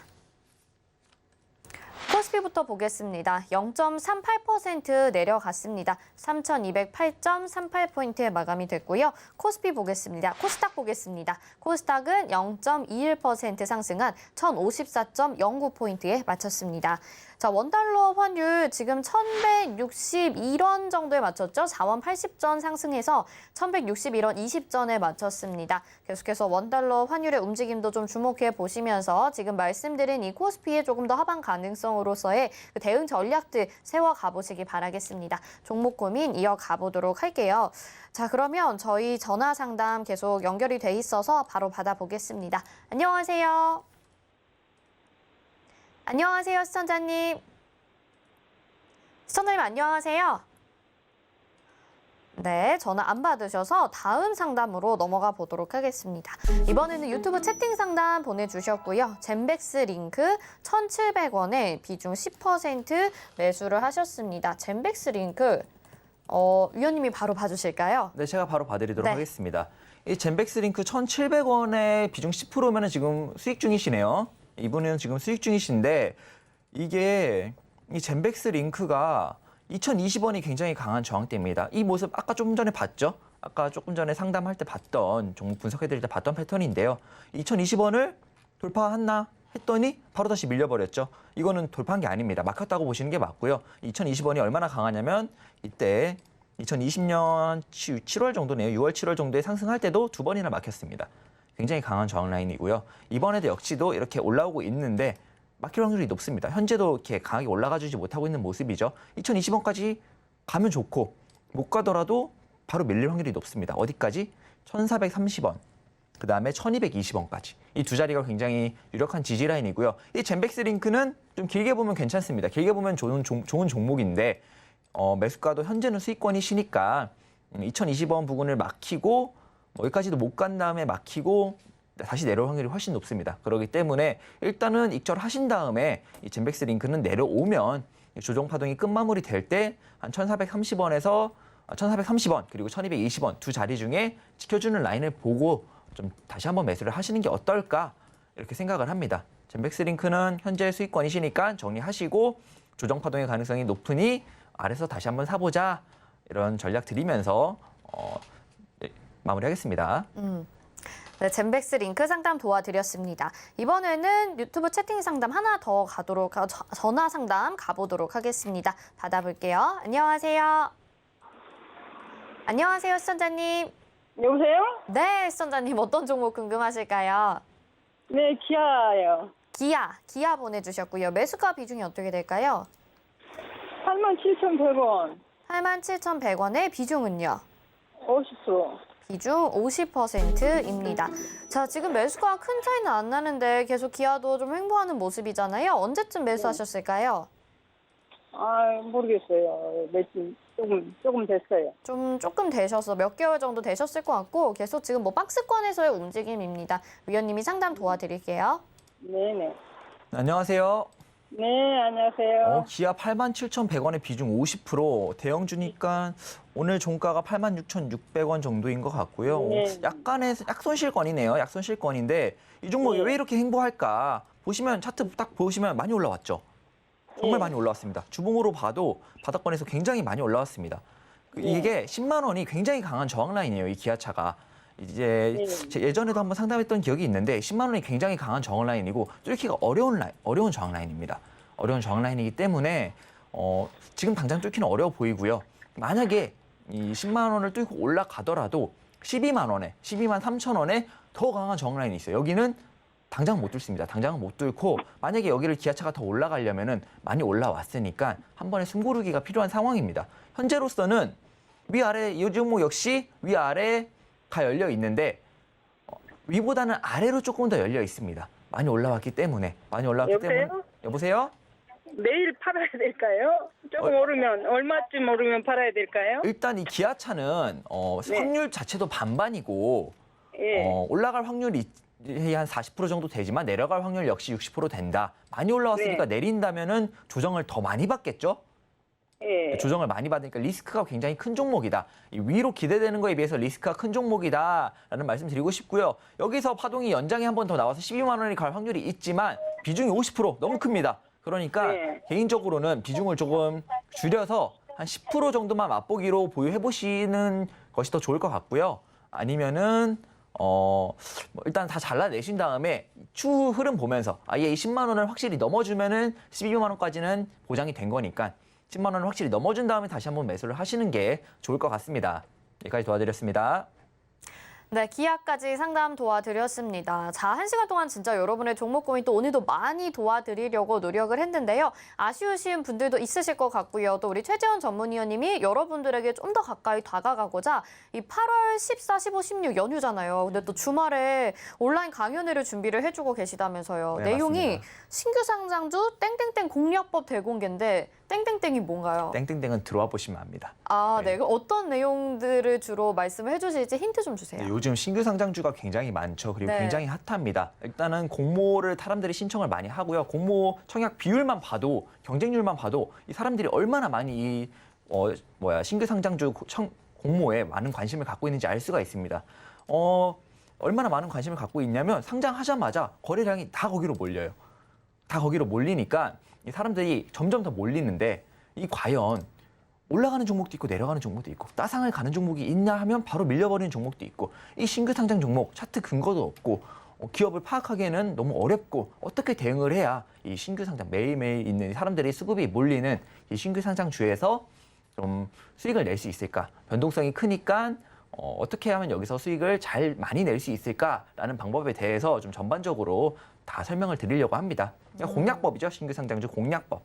코스피부터 보겠습니다. 0.38% 내려갔습니다. 3,208.38포인트에 마감이 됐고요. 코스피 보겠습니다. 코스닥 보겠습니다. 코스닥은 0.21% 상승한 1,054.09포인트에 마쳤습니다. 자, 원달러 환율 지금 1,161원 정도에 맞췄죠. 4원 80전 상승해서 1,161원 20전에 맞췄습니다. 계속해서 원달러 환율의 움직임도 좀 주목해 보시면서 지금 말씀드린 이 코스피의 조금 더 하방 가능성으로서의 그 대응 전략들 세워가 보시기 바라겠습니다. 종목 고민 이어가 보도록 할게요. 자, 그러면 저희 전화 상담 계속 연결이 돼 있어서 바로 받아보겠습니다. 안녕하세요. 안녕하세요, 시청자님. 시청자님 안녕하세요. 네, 전화 안 받으셔서 다음 상담으로 넘어가 보도록 하겠습니다. 이번에는 유튜브 채팅 상담 보내주셨고요. 젠백스 링크 1,700원에 비중 10% 매수를 하셨습니다. 젠백스 링크 위원님이 바로 봐주실까요? 네, 제가 바로 봐드리도록 네. 하겠습니다. 이 젠백스 링크 1,700원에 비중 10%면 지금 수익 중이시네요. 이분은 지금 수익 중이신데 이게 이 젠백스 링크가 2020원이 굉장히 강한 저항대입니다. 이 모습 아까 조금 전에 봤죠? 아까 조금 전에 상담할 때 봤던 종목 분석해드릴 때 봤던 패턴인데요. 2020원을 돌파했나 했더니 바로 다시 밀려버렸죠. 이거는 돌파한 게 아닙니다. 막혔다고 보시는 게 맞고요. 2020원이 얼마나 강하냐면 이때 2020년 7월 정도네요. 6월, 7월 정도에 상승할 때도 2번이나 막혔습니다. 굉장히 강한 저항 라인이고요. 이번에도 역시도 이렇게 올라오고 있는데 막힐 확률이 높습니다. 현재도 이렇게 강하게 올라가주지 못하고 있는 모습이죠. 2020원까지 가면 좋고 못 가더라도 바로 밀릴 확률이 높습니다. 어디까지? 1,430원, 그 다음에 1,220원까지. 이 두 자리가 굉장히 유력한 지지 라인이고요. 이 젠백스 링크는 좀 길게 보면 괜찮습니다. 길게 보면 좋은 종목인데 매수가도 현재는 수익권이시니까 2020원 부근을 막히고 여기까지도 못 간 다음에 막히고 다시 내려올 확률이 훨씬 높습니다. 그렇기 때문에 일단은 익절하신 다음에 이 젠백스 링크는 내려오면 조정 파동이 끝마무리 될 때 한 1,430원에서 1,430원 그리고 1,220원 두 자리 중에 지켜주는 라인을 보고 좀 다시 한번 매수를 하시는 게 어떨까 이렇게 생각을 합니다. 젠백스 링크는 현재 수익권이시니까 정리하시고 조정 파동의 가능성이 높으니 아래서 다시 한번 사보자 이런 전략 드리면서 마무리하겠습니다. 네, 젠백스 링크 상담 도와드렸습니다. 이번에는 유튜브 채팅 상담 하나 더 전화 상담 가보도록 하겠습니다. 받아볼게요. 안녕하세요. 안녕하세요, 시청자님. 여보세요? 네, 시청자님 어떤 종목 궁금하실까요? 네, 기아예요. 기아 보내주셨고요. 매수가 비중이 어떻게 될까요? 87,100원. 87,100원의 비중은요? 50%. 비중 50%입니다. 자, 지금 매수가 큰 차이는 안 나는데 계속 기아도 좀 횡보하는 모습이잖아요. 언제쯤 매수하셨을까요? 모르겠어요. 며칠 조금 됐어요. 조금 되셔서 몇 개월 정도 되셨을 것 같고 계속 지금 뭐 박스권에서의 움직임입니다. 위원님이 상담 도와드릴게요. 네네. 안녕하세요. 네, 안녕하세요. 기아 87,100원의 비중 50%, 대형주니까 오늘 종가가 86,600원 정도인 것 같고요. 네. 약간의 약손실권이네요. 약손실권인데 이 종목이 네. 왜 이렇게 행보할까? 보시면 차트 딱 보시면 많이 올라왔죠. 정말 네. 많이 올라왔습니다. 주봉으로 봐도 바닥권에서 굉장히 많이 올라왔습니다. 이게 10만 원이 굉장히 강한 저항 라인이에요. 이 기아차가. 이제 예전에도 한번 상담했던 기억이 있는데 10만 원이 굉장히 강한 저항 라인이고 뚫기가 어려운 저항 라인입니다. 어려운 저항 라인이기 때문에 지금 당장 뚫기는 어려워 보이고요. 만약에 이 10만 원을 뚫고 올라가더라도 12만 원에 12만 3천 원에 더 강한 저항 라인이 있어요. 여기는 당장 못 뚫습니다. 당장은 못 뚫고 만약에 여기를 기아차가 더 올라가려면은 많이 올라왔으니까 한 번에 숨고르기가 필요한 상황입니다. 현재로서는 위아래 이 종목 역시 위아래가 열려 있는데 위보다는 아래로 조금 더 열려 있습니다. 많이 올라왔기 때문에 여보세요? 내일 팔아야 될까요? 조금 오르면 얼마쯤 오르면 팔아야 될까요? 일단 이 기아차는 확률 자체도 반반이고 예. 올라갈 확률이 한 40% 정도 되지만 내려갈 확률 역시 60% 된다. 많이 올라왔으니까 내린다면은 조정을 더 많이 받겠죠? 예. 조정을 많이 받으니까 리스크가 굉장히 큰 종목이다. 이 위로 기대되는 거에 비해서 리스크가 큰 종목이다라는 말씀 드리고 싶고요. 여기서 파동이 연장에 한 번 더 나와서 12만 원이 갈 확률이 있지만 비중이 50% 너무 큽니다. 그러니까 개인적으로는 비중을 조금 줄여서 한 10% 정도만 맛보기로 보유해 보시는 것이 더 좋을 것 같고요. 아니면은 일단 다 잘라내신 다음에 추후 흐름 보면서 아예 이 10만 원을 확실히 넘어주면은 12만 원까지는 보장이 된 거니까 10만 원을 확실히 넘어준 다음에 다시 한번 매수를 하시는 게 좋을 것 같습니다. 여기까지 도와드렸습니다. 네, 기아까지 상담 도와드렸습니다. 자, 1시간 동안 진짜 여러분의 종목 고민 또 오늘도 많이 도와드리려고 노력을 했는데요. 아쉬우신 분들도 있으실 것 같고요. 또 우리 최재원 전문위원님이 여러분들에게 좀 더 가까이 다가가고자 이 8월 14, 15, 16 연휴잖아요. 근데 또 주말에 온라인 강연회를 준비를 해주고 계시다면서요. 네, 내용이 맞습니다. 신규 상장주 땡땡땡 공략법 대공개인데 땡땡땡이 뭔가요? 땡땡땡은 들어와 보시면 압니다. 네. 그럼 어떤 내용들을 주로 말씀을 해주실지 힌트 좀 주세요. 네, 요즘 신규 상장주가 굉장히 많죠. 그리고 네. 굉장히 핫합니다. 일단은 공모를 사람들이 신청을 많이 하고요. 공모 청약 비율만 봐도 경쟁률만 봐도 이 사람들이 얼마나 많이 이 신규 상장주 공모에 많은 관심을 갖고 있는지 알 수가 있습니다. 얼마나 많은 관심을 갖고 있냐면 상장하자마자 거래량이 다 거기로 몰려요. 다 거기로 몰리니까 이 사람들이 점점 더 몰리는데 이 과연 올라가는 종목도 있고 내려가는 종목도 있고 따상을 가는 종목이 있냐 하면 바로 밀려버리는 종목도 있고 이 신규 상장 종목 차트 근거도 없고 기업을 파악하기에는 너무 어렵고 어떻게 대응을 해야 이 신규 상장 매일매일 있는 사람들이 수급이 몰리는 이 신규 상장주에서 좀 수익을 낼 수 있을까? 변동성이 크니까 어떻게 하면 여기서 수익을 많이 낼 수 있을까라는 방법에 대해서 좀 전반적으로 다 설명을 드리려고 합니다. 공략법이죠. 신규 상장주 공략법.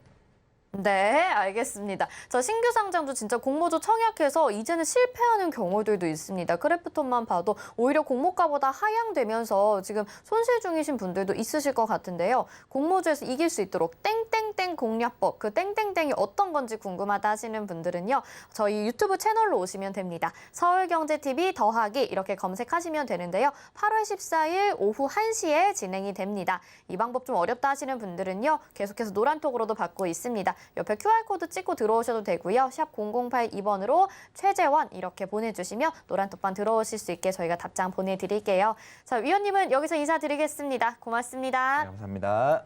네, 알겠습니다. 저 신규 상장주 진짜 공모주 청약해서 이제는 실패하는 경우들도 있습니다. 그래프톤만 봐도 오히려 공모가보다 하향되면서 지금 손실 중이신 분들도 있으실 것 같은데요. 공모주에서 이길 수 있도록 땡땡땡 공략법, 그 땡땡땡이 어떤 건지 궁금하다 하시는 분들은요. 저희 유튜브 채널로 오시면 됩니다. 서울경제TV 더하기 이렇게 검색하시면 되는데요. 8월 14일 오후 1시에 진행이 됩니다. 이 방법 좀 어렵다 하시는 분들은요. 계속해서 노란톡으로도 받고 있습니다. 옆에 QR코드 찍고 들어오셔도 되고요. 샵 0082번으로 최재원 이렇게 보내주시면 노란톡방 들어오실 수 있게 저희가 답장 보내드릴게요. 자, 위원님은 여기서 인사드리겠습니다. 고맙습니다. 네, 감사합니다.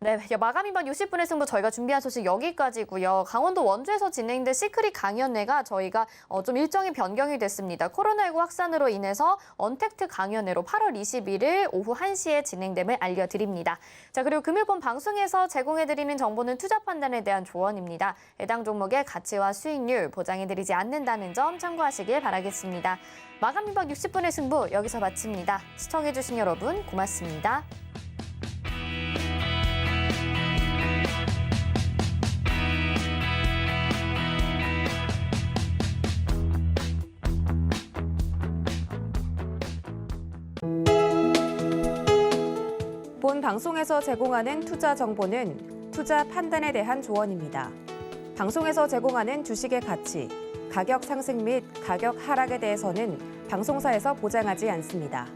네, 마감 이번 60분의 승부 저희가 준비한 소식 여기까지고요. 강원도 원주에서 진행된 시크릿 강연회가 저희가 좀 일정이 변경이 됐습니다. 코로나19 확산으로 인해서 언택트 강연회로 8월 21일 오후 1시에 진행됨을 알려드립니다. 자, 그리고 금일본 방송에서 제공해드리는 정보는 투자 판단에 대한 조언입니다. 해당 종목의 가치와 수익률 보장해드리지 않는다는 점 참고하시길 바라겠습니다. 마감 이번 60분의 승부 여기서 마칩니다. 시청해주신 여러분 고맙습니다. 본 방송에서 제공하는 투자 정보는 투자 판단에 대한 조언입니다. 방송에서 제공하는 주식의 가치, 가격 상승 및 가격 하락에 대해서는 방송사에서 보장하지 않습니다.